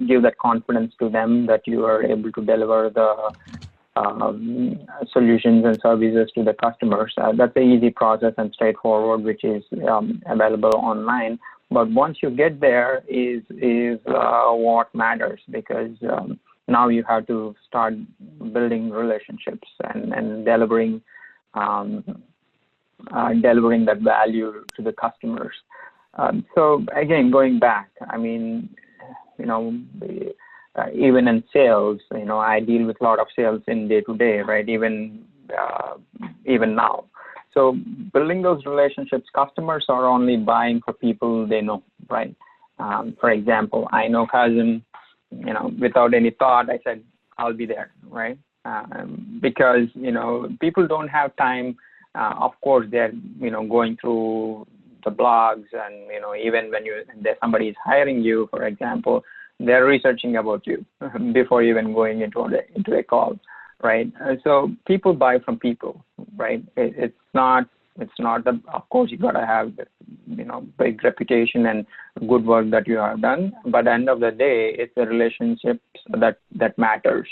give that confidence to them that you are able to deliver the solutions and services to the customers. That's an easy process and straightforward, which is available online. But once you get there is what matters, because now you have to start building relationships and delivering that value to the customers. So again, going back, even in sales, I deal with a lot of sales in day to day, right? Even now. So building those relationships, customers are only buying for people they know, right? For example, I know cousin, without any thought, I said, I'll be there, right? Because, people don't have time. Of course, they're, going through the blogs and, even when somebody is hiring you, for example, they're researching about you before even going into a call, right? So people buy from people, right? It's not of course you gotta have, big reputation and good work that you have done, but at the end of the day, it's the relationships that matters.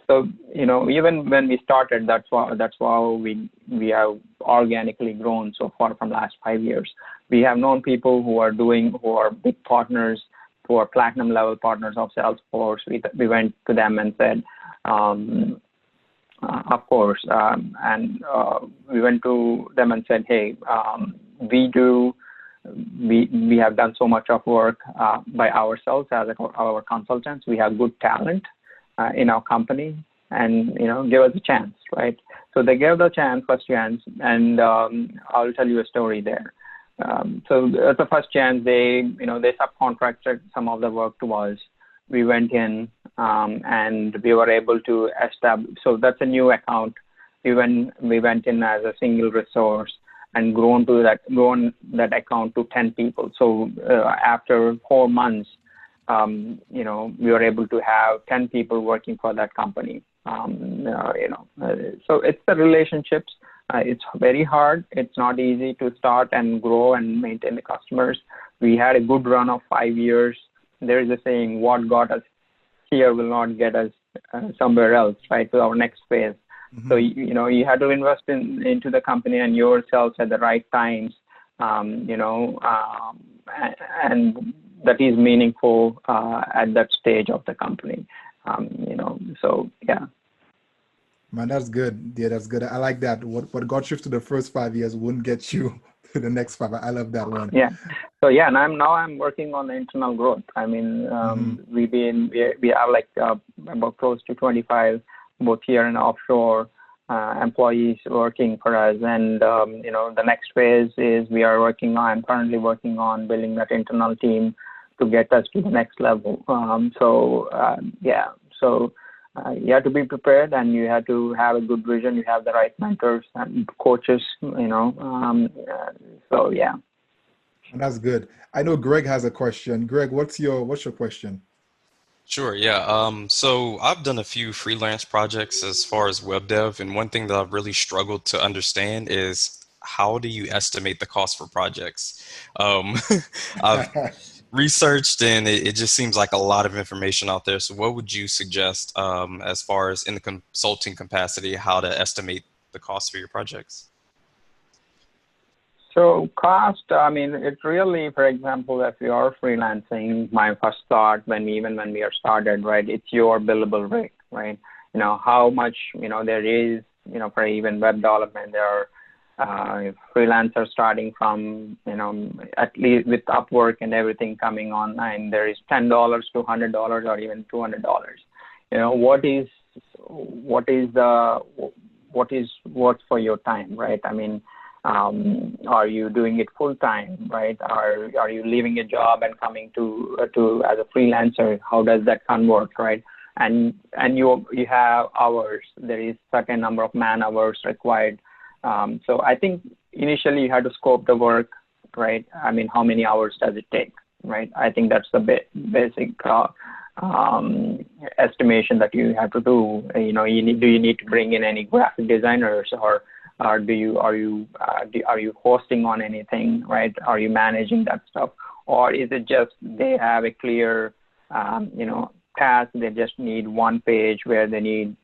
So, even when we started, that's why we have organically grown so far from last 5 years. We have known people who are big partners, who are platinum level partners of Salesforce. We went to them and said, of course, and we went to them and said, hey, we have done so much of work by ourselves as our consultants. We have good talent in our company, and give us a chance, right? So they gave the first chance, and I'll tell you a story there. So at the first chance, they subcontracted some of the work to us. We went in and we were able to establish. So that's a new account. We went in as a single resource and grown that account to 10 people. So after 4 months, we were able to have 10 people working for that company. So it's the relationships. It's very hard. It's not easy to start and grow and maintain the customers. We had a good run of 5 years. There is a saying, what got us here will not get us somewhere else, right, to our next phase. Mm-hmm. So, you had to invest into the company and yourself at the right times, and that is meaningful at that stage of the company. So, yeah. Man, that's good. Yeah, that's good. I like that. What got you to the first 5 years wouldn't get you to the next 5. I love that one. Yeah. So yeah, and I'm working on the internal growth. We have like about close to 25, both here and offshore, employees working for us. And the next phase is I'm currently working on building that internal team to get us to the next level. So you have to be prepared, and you have to have a good vision. You have the right mentors and coaches, so yeah. And that's good. I know Greg has a question. Greg, what's your question? Sure, yeah. So I've done a few freelance projects as far as web dev, and one thing that I've really struggled to understand is how do you estimate the cost for projects? I've researched, and it just seems like a lot of information out there. So what would you suggest as far as in the consulting capacity, how to estimate the cost for your projects? So cost, I mean, it's really, for example, if you are freelancing, my first thought when we are started, right, it's your billable rate, right? How much, there is, for even web development, there are freelancers starting from, at least with Upwork and everything coming online, there is $10 to $100 or even $200. What is worth for your time, right? I mean, are you doing it full time, right? Are you leaving a job and coming to as a freelancer? How does that convert, right? And you have hours. There is certain number of man hours required. So I think initially you have to scope the work, right? I mean, how many hours does it take, right? I think that's the basic estimation that you have to do. Do you need to bring in any graphic designers, or are you hosting on anything, right? Are you managing that stuff, or is it just they have a clear task? They just need one page where they need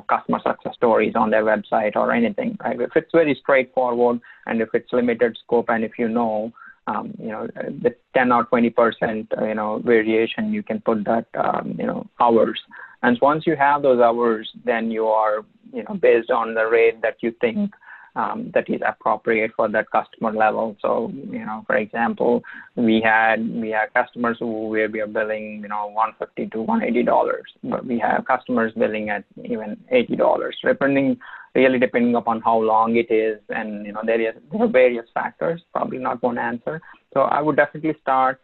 customer success stories on their website or anything, right? If it's very straightforward, and if it's limited scope, and if the 10 or 20% variation, you can put that hours. And once you have those hours, then you are based on the rate that you think that is appropriate for that customer level. So for example, we had customers where we are billing $150 to $180, but we have customers billing at even $80, depending upon how long it is, and there are various factors. Probably not one answer. So I would definitely start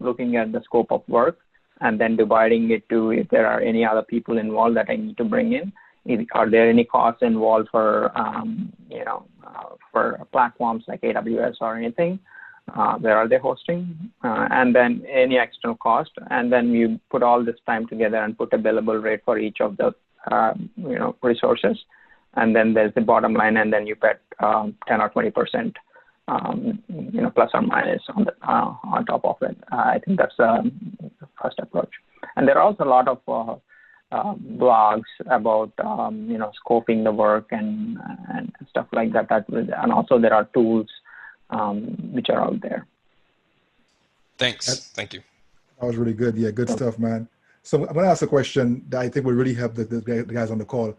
looking at the scope of work, and then dividing it to if there are any other people involved that I need to bring in. Are there any costs involved for platforms like AWS or anything? Where are they hosting? And then any external cost. And then you put all this time together and put a billable rate for each of the resources. And then there's the bottom line, and then you bet 10 or 20%. Plus or minus on top of it. I think that's the first approach. And there are also a lot of blogs about scoping the work and stuff like that. And also there are tools which are out there. Thanks. Thank you. That was really good. Yeah, good stuff, man. So I'm going to ask a question that I think will really help the guys on the call.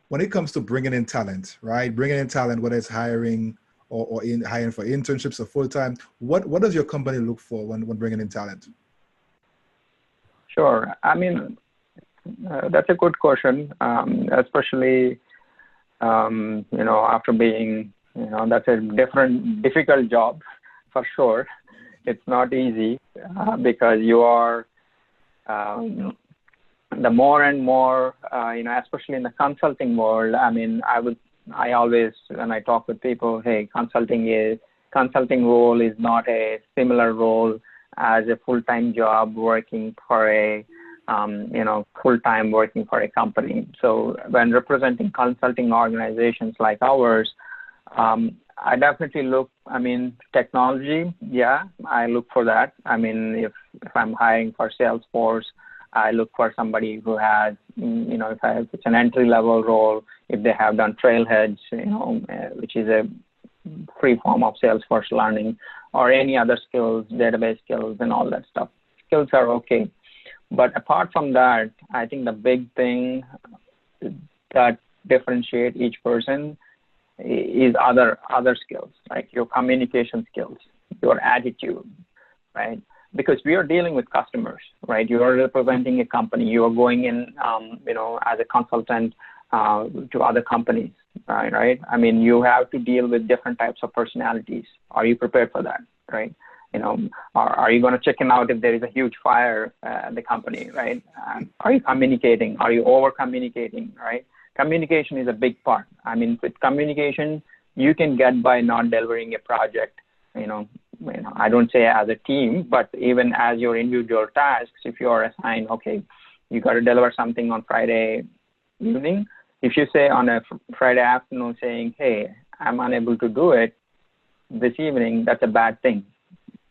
When it comes to bringing in talent, right? Bringing in talent, whether it's hiring or hiring for internships or full-time, what does your company look for when bringing in talent? Sure. I mean, that's a good question, especially, after being, that's a difficult job for sure. It's not easy because you are, the more and more, especially in the consulting world, I mean, I always, when I talk with people, hey, consulting role is not a similar role as a full-time job working for a, full-time working for a company. So when representing consulting organizations like ours, I definitely look, technology, yeah, I look for that. I mean, if I'm hiring for Salesforce, I look for somebody who has, if it's an entry-level role, if they have done Trailheads, which is a free form of Salesforce learning, or any other skills, database skills and all that stuff. Skills are okay. But apart from that, I think the big thing that differentiate each person is other skills, like your communication skills, your attitude, right? Because we are dealing with customers, right? You are representing a company. You are going in, as a consultant to other companies, right? I mean, you have to deal with different types of personalities. Are you prepared for that, right? Are you going to check in out if there is a huge fire at the company, right? Are you communicating? Are you over communicating, right? Communication is a big part. I mean, with communication, you can get by not delivering a project, I don't say as a team, but even as your individual tasks, if you are assigned, okay, you got to deliver something on Friday evening. If you say on a Friday afternoon saying, hey, I'm unable to do it this evening, that's a bad thing.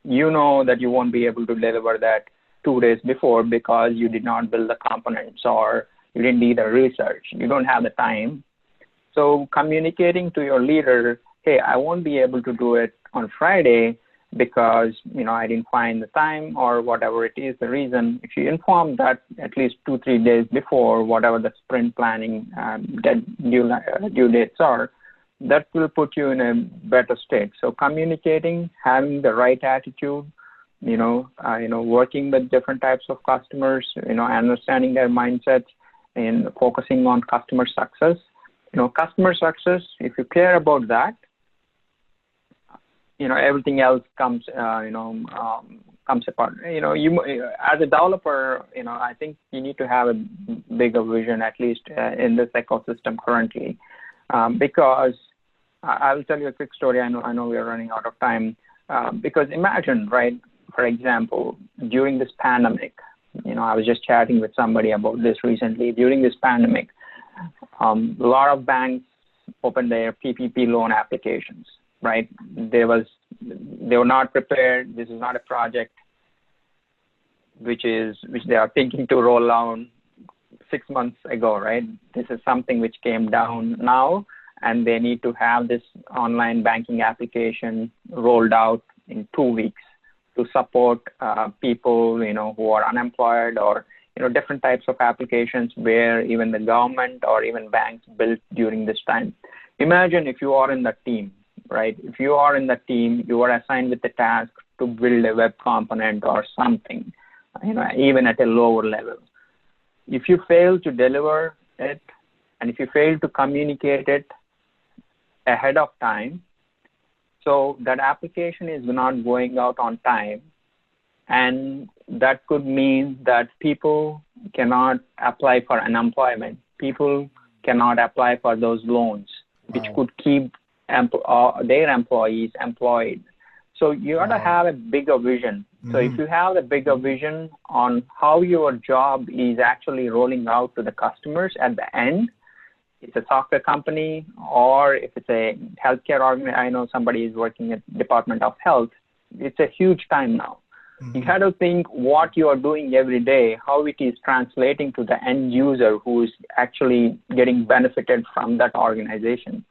You know that you won't be able to deliver that 2 days before because you did not build the components or you didn't do the research. You don't have the time. So communicating to your leader, hey, I won't be able to do it on Friday because, I didn't find the time or whatever it is, the reason. If you inform that at least 2-3 days before, whatever the sprint planning due dates are, that will put you in a better state. So communicating, having the right attitude, working with different types of customers, understanding their mindsets and focusing on customer success. Customer success, if you care about that, everything else comes apart. You as a developer, I think you need to have a bigger vision, at least in this ecosystem currently, because I'll tell you a quick story. I know we are running out of time. Because imagine, right? For example, during this pandemic, I was just chatting with somebody about this recently. During this pandemic, a lot of banks opened their PPP loan applications, right? They were not prepared. This is not a project which they are thinking to roll out 6 months ago, right? This is something which came down now, and they need to have this online banking application rolled out in 2 weeks to support people, who are unemployed, or different types of applications where even the government or even banks built during this time. Imagine if you are in the team, right? If you are in the team, you are assigned with the task to build a web component or something, even at a lower level. If you fail to deliver it, and if you fail to communicate it ahead of time, so that application is not going out on time, and that could mean that people cannot apply for unemployment. People cannot apply for those loans, which could keep their employees employed. So you got to have a bigger vision. So if you have a bigger vision on how your job is actually rolling out to the customers at the end, it's a software company, or if it's a healthcare organization, I know somebody is working at Department of Health, it's a huge time now. You have to think what you are doing every day, how it is translating to the end user who is actually getting benefited from that organization.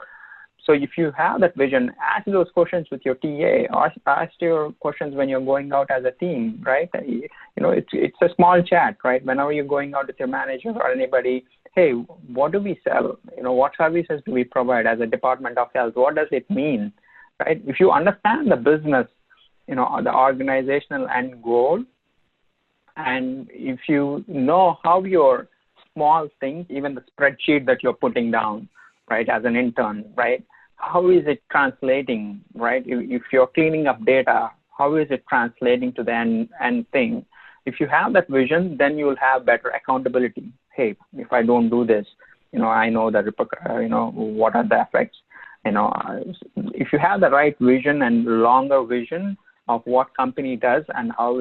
So if you have that vision, ask those questions with your TA, ask your questions when you're going out as a team, right? It's a small chat, right? Whenever you're going out with your manager or anybody, hey, what do we sell? What services do we provide as a Department of Health? What does it mean, right? If you understand the business, the organizational end goal, and if you know how your small things, even the spreadsheet that you're putting down, right, as an intern, right, how is it translating, right? If you're cleaning up data, how is it translating to the end thing? If you have that vision, then you'll have better accountability. Hey, if I don't do this, I know that, what are the effects? If you have the right vision and longer vision of what company does and how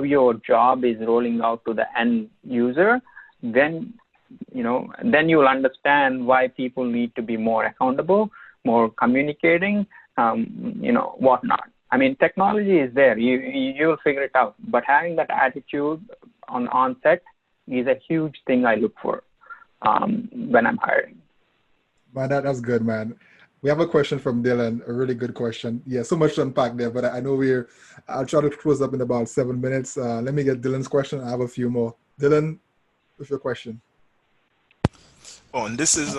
your job is rolling out to the end user, then you'll understand why people need to be more accountable, more communicating, whatnot. I mean, technology is there. You'll figure it out. But having that attitude on onset is a huge thing I look for when I'm hiring. Man, that's good, man. We have a question from Dylan, a really good question. Yeah, so much to unpack there, but I know I'll try to close up in about 7 minutes. Let me get Dylan's question. I have a few more. Dylan, what's your question? Oh, and this is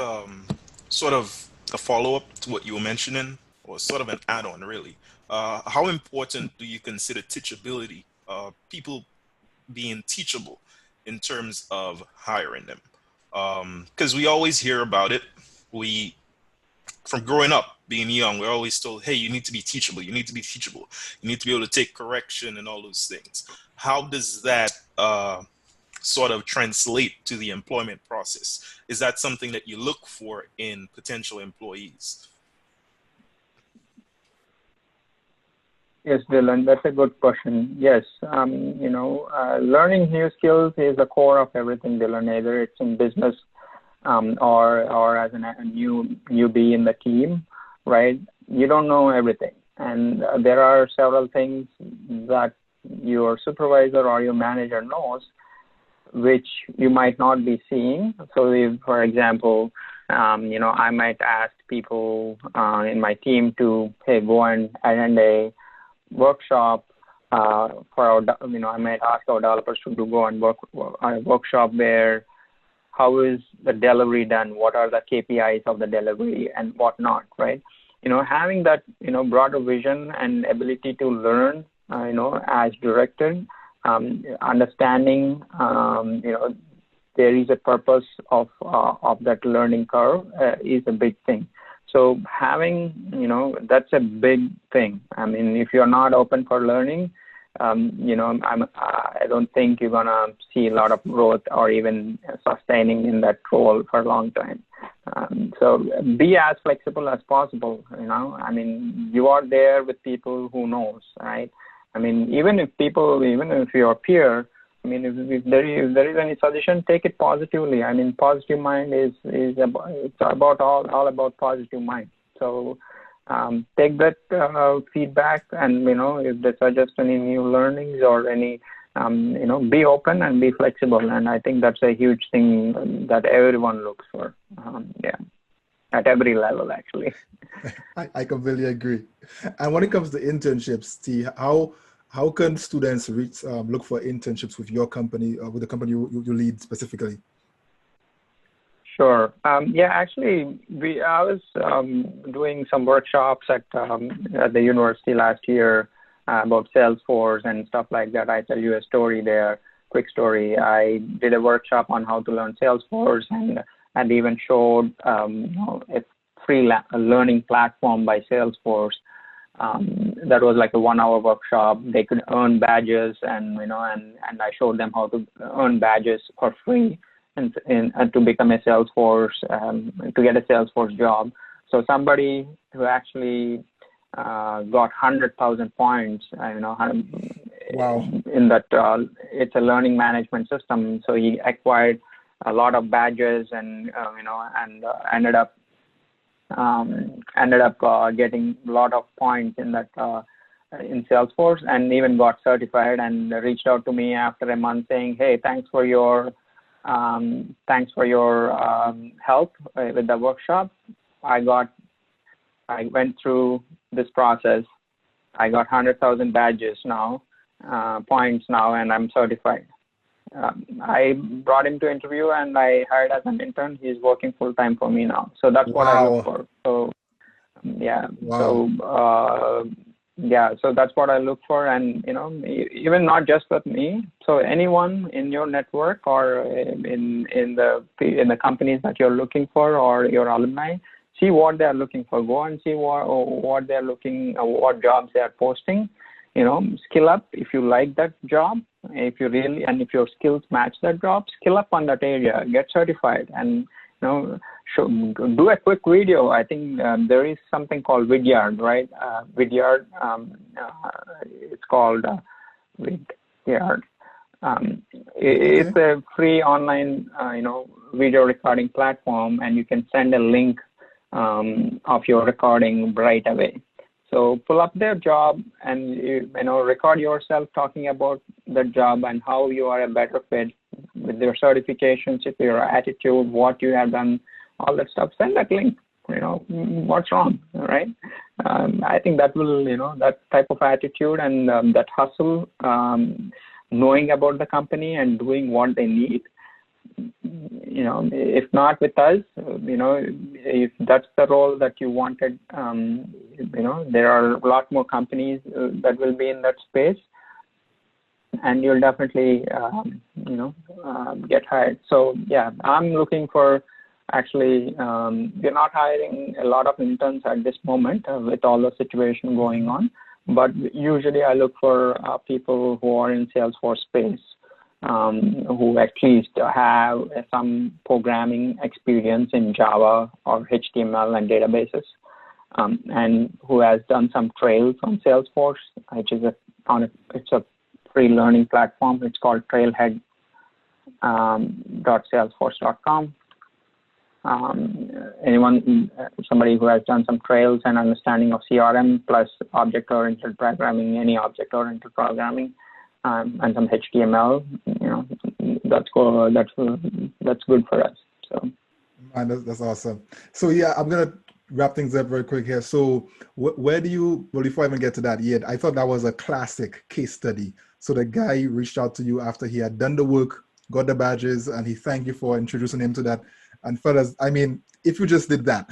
sort of a follow-up to what you were mentioning, or sort of an add-on, really. How important do you consider teachability, people being teachable in terms of hiring them? Because we always hear about it. from growing up, being young, we're always told, hey, you need to be teachable. You need to be teachable. You need to be able to take correction and all those things. How does that sort of translate to the employment process? Is that something that you look for in potential employees? Yes, Dylan, that's a good question. Yes, learning new skills is the core of everything, Dylan, either it's in business or as a newbie in the team, right? You don't know everything. And there are several things that your supervisor or your manager knows, which you might not be seeing. So if, for example, I might ask people in my team to, hey, go and attend a workshop for our, I might ask our developers to go and work on a workshop where how is the delivery done, what are the KPIs of the delivery and whatnot, right? Having that, broader vision and ability to learn, as directed, understanding, there is a purpose of that learning curve is a big thing. So having, that's a big thing. I mean, if you're not open for learning, I don't think you're going to see a lot of growth or even sustaining in that role for a long time. So be as flexible as possible, I mean, you are there with people who knows, right? I mean, even if your peer, I mean, if there is any suggestion, take it positively. I mean, positive mind it's about all about positive mind. So take that feedback, and if they suggest any new learnings or any, be open and be flexible. And I think that's a huge thing that everyone looks for. At every level, actually. I completely agree. And when it comes to internships, T, how can students look for internships with your company, with the company you lead specifically? Sure. Actually, I was doing some workshops at the university last year about Salesforce and stuff like that. I tell you a story there, quick story. I did a workshop on how to learn Salesforce, and even showed a free learning platform by Salesforce. That was like a 1-hour workshop. They could earn badges, and I showed them how to earn badges for free and to become a Salesforce, to get a Salesforce job. So somebody who actually got 100,000 points, wow, in that it's a learning management system. So he acquired a lot of badges and ended up getting a lot of points in that in Salesforce, and even got certified, and reached out to me after a month saying, hey, thanks for your help with the workshop. I went through this process. I got 100,000 badges now, points now, and I'm certified. I brought him to interview, and I hired as an intern. He's working full time for me now. So that's what I look for. So so that's what I look for, and even not just with me. So anyone in your network or in the companies that you're looking for, or your alumni, see what they're looking for. Go and see what they're looking, what jobs they are posting. Skill up if you like that job. If your skills match that job, skill up on that area, get certified, and do a quick video. I think there is something called Vidyard, right? Vidyard, it's called Vidyard. It's a free online, video recording platform, and you can send a link of your recording right away. So pull up their job and record yourself talking about the job and how you are a better fit with your certifications, if your attitude, what you have done, all that stuff. Send that link. What's wrong, right? I think that will, that type of attitude and that hustle, knowing about the company and doing what they need. If not with us, if that's the role that you wanted, there are a lot more companies that will be in that space, and you'll definitely, get hired. So yeah, I'm looking for Actually, we're not hiring a lot of interns at this moment with all the situation going on. But usually I look for people who are in Salesforce space, who at least have some programming experience in Java or HTML and databases, and who has done some trails on Salesforce, which is it's a free learning platform. It's called trailhead.salesforce.com. Somebody who has done some trails and understanding of CRM plus object-oriented programming, any object-oriented programming, and some HTML, that's good for us. So, man, that's awesome. So yeah, I'm gonna wrap things up very quick here. So where do you? Well, before I even get to that yet, I thought that was a classic case study. So the guy reached out to you after he had done the work, got the badges, and he thanked you for introducing him to that. And fellas, I mean, if you just did that,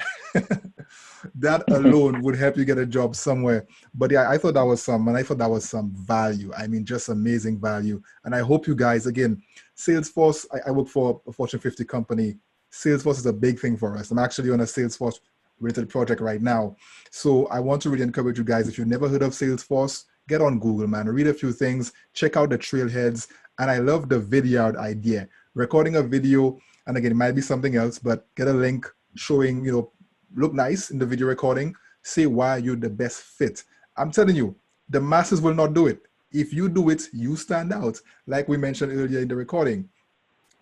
that alone would help you get a job somewhere. But yeah, I thought that was some value. I mean, just amazing value. And I hope you guys, again, Salesforce, I work for a Fortune 50 company. Salesforce is a big thing for us. I'm actually on a Salesforce related project right now. So I want to really encourage you guys, if you've never heard of Salesforce, get on Google, man, read a few things, check out the trailheads. And I love the video idea, recording a video. And again, it might be something else, but get a link showing, look nice in the video recording, say why you're the best fit. I'm telling you, the masses will not do it. If you do it, you stand out, like we mentioned earlier in the recording.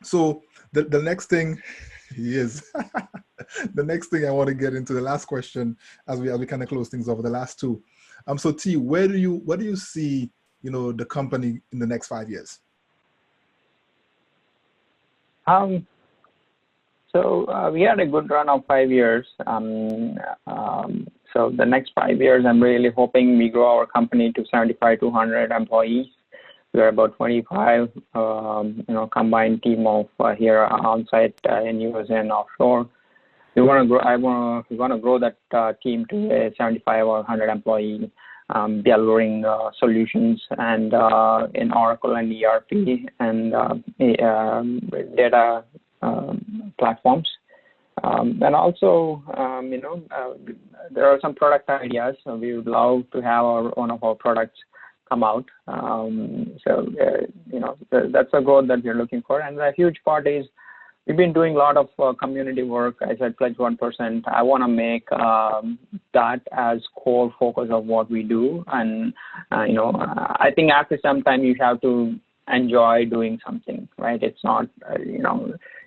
So the next thing is, the next thing I want to get into, the last question, as we kind of close things over, the last two. So T, where do you see, the company in the next 5 years? So we had a good run of 5 years. So the next 5 years, I'm really hoping we grow our company to 75 to 100 employees. We're about 25, combined team of here on-site in US and offshore. We want to grow that team to a 75 or 100 employee, delivering solutions and in Oracle and ERP and data platforms. And also, there are some product ideas. So we would love to have one of our products come out. That's a goal that we're looking for. And a huge part is we've been doing a lot of community work. I said pledge 1%. I want to make that as core focus of what we do. And, I think after some time you have to enjoy doing something, right? It's not,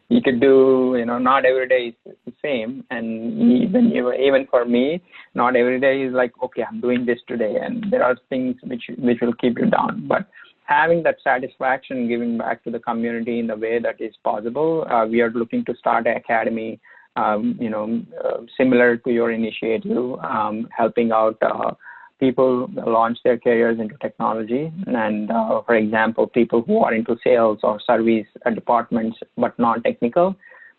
you could do, not every day is the same. And even for me, not every day is like, okay, I'm doing this today. And there are things which will keep you down. But having that satisfaction, giving back to the community in the way that is possible, we are looking to start an academy, similar to your initiative, helping out people launch their careers into technology. And for example, people who are into sales or service departments but non-technical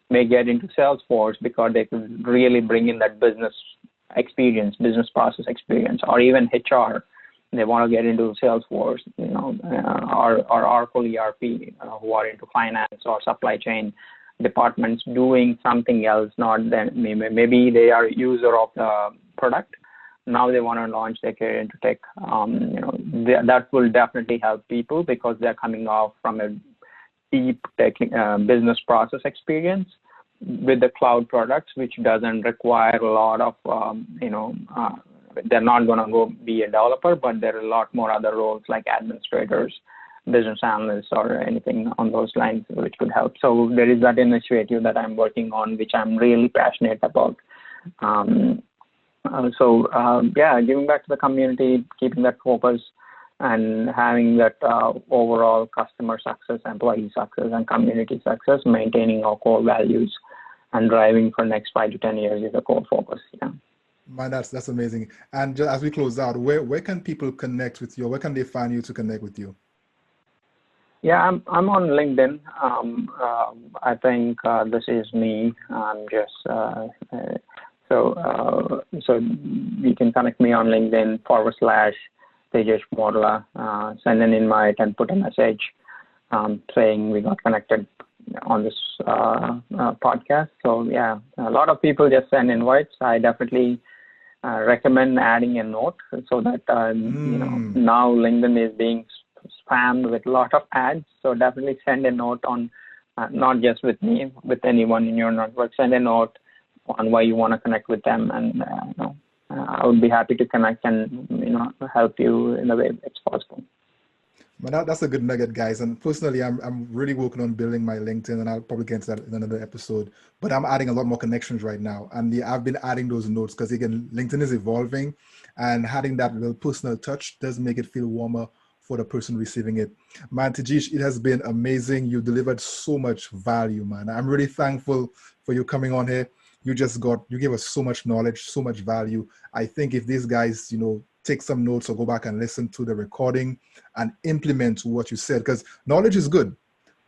may get into Salesforce because they could really bring in that business experience, business process experience, or even HR. They want to get into Salesforce, or Oracle ERP, who are into finance or supply chain departments doing something else. Not then maybe they are user of the product. Now they want to launch their career into tech. That will definitely help people because they're coming off from a deep business process experience with the cloud products, which doesn't require a lot of, they're not going to go be a developer, but there are a lot more other roles like administrators, business analysts, or anything on those lines which could help. So there is that initiative that I'm working on, which I'm really passionate about. Giving back to the community, keeping that focus, and having that overall customer success, employee success, and community success, maintaining our core values and driving for next 5 to 10 years is a core focus. Yeah. Man, that's amazing. And just as we close out, where can people connect with you? Where can they find you to connect with you? Yeah, I'm on LinkedIn. I think this is me. I'm just so you can connect me on LinkedIn /Tejesh Morla. Send an invite and put a message saying we got connected on this podcast. So yeah, a lot of people just send invites. I definitely recommend adding a note so that now LinkedIn is being spammed with a lot of ads. So definitely send a note on not just with me, with anyone in your network. Send a note on why you want to connect with them, and I would be happy to connect and help you in the way it's possible. But that's a good nugget, guys. And personally, I'm really working on building my LinkedIn, and I'll probably get into that in another episode. But I'm adding a lot more connections right now, and I've been adding those notes because again, LinkedIn is evolving, and having that little personal touch does make it feel warmer for the person receiving it. Man, Tejesh, it has been amazing. You delivered so much value, man. I'm really thankful for you coming on here. You gave us so much knowledge, so much value. I think if these guys, take some notes or go back and listen to the recording and implement what you said, because knowledge is good.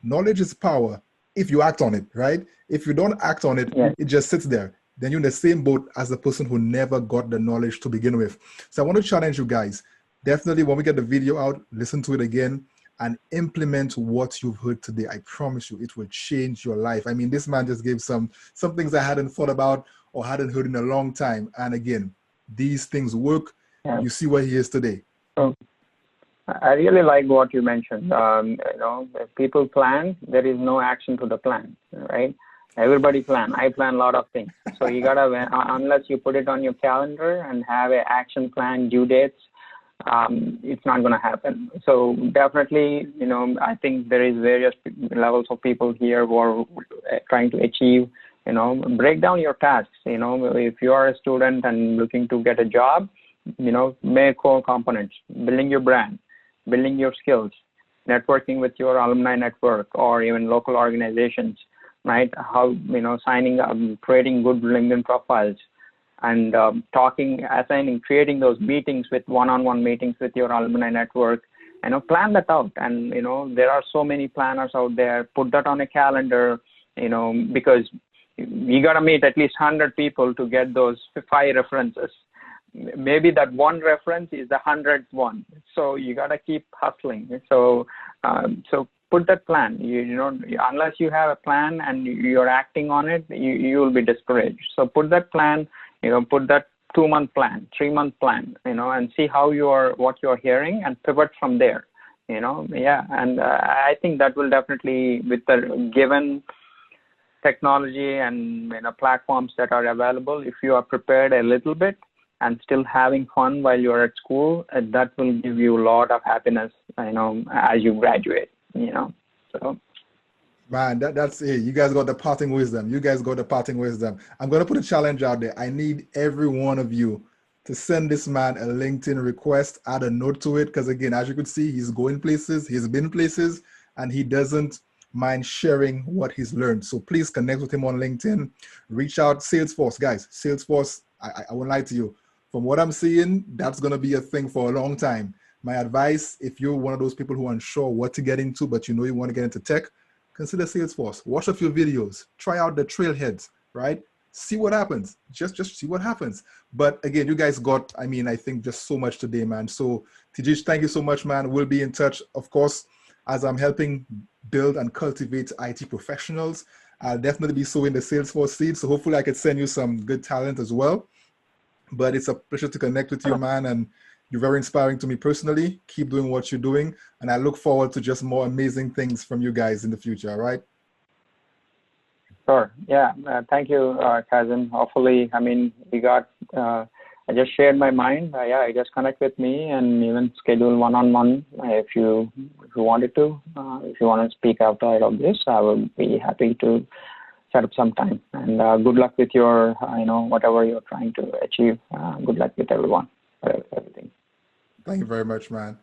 Knowledge is power if you act on it, right? If you don't act on it, It just sits there. Then you're in the same boat as the person who never got the knowledge to begin with. So I want to challenge you guys. Definitely when we get the video out, listen to it again and implement what you've heard today. I promise you, it will change your life. I mean, this man just gave some things I hadn't thought about or hadn't heard in a long time. And again, these things work. Yeah. You see where he is today. So, I really like what you mentioned. If people plan, there is no action to the plan, right? Everybody plan. I plan a lot of things. So you gotta, unless you put it on your calendar and have an action plan, due dates, it's not going to happen. So definitely, I think there is various levels of people here who are trying to achieve, break down your tasks. If you are a student and looking to get a job, make core components, building your brand, building your skills, networking with your alumni network or even local organizations, right? How, signing up, creating good LinkedIn profiles, and creating those meetings with one-on-one meetings with your alumni network, plan that out. And, there are so many planners out there. Put that on a calendar, because you got to meet at least 100 people to get those 5 references. Maybe that one reference is the 100th one. So you got to keep hustling. So put that plan. Unless you have a plan and you're acting on it, you will be discouraged. So put that plan. Put that 2-month plan, 3-month plan, and see what you're hearing and pivot from there, And I think that will definitely, with the given technology and platforms that are available, if you are prepared a little bit and still having fun while you're at school, that will give you a lot of happiness, as you graduate, So. Man, that's it. You guys got the parting wisdom. I'm going to put a challenge out there. I need every one of you to send this man a LinkedIn request, add a note to it. Because again, as you could see, he's going places, he's been places, and he doesn't mind sharing what he's learned. So please connect with him on LinkedIn. Reach out. Salesforce, guys. Salesforce, I won't lie to you. From what I'm seeing, that's going to be a thing for a long time. My advice, if you're one of those people who are unsure what to get into, but you want to get into tech, consider Salesforce. Watch a few videos. Try out the trailheads, right? See what happens. Just see what happens. But again, you guys got, I think just so much today, man. So Tejesh, thank you so much, man. We'll be in touch. Of course, as I'm helping build and cultivate IT professionals, I'll definitely be sowing the Salesforce seed. So hopefully I could send you some good talent as well. But it's a pleasure to connect with you, man. And you're very inspiring to me personally. Keep doing what you're doing. And I look forward to just more amazing things from you guys in the future, all right? Sure. Yeah. Thank you, Kazim. Hopefully, we got, I just shared my mind. Just connect with me and even schedule one-on-one if you wanted to. If you want to speak outside of this, I will be happy to set up some time. And good luck with your, whatever you're trying to achieve. Good luck with everyone. Everything. Thank you very much, man.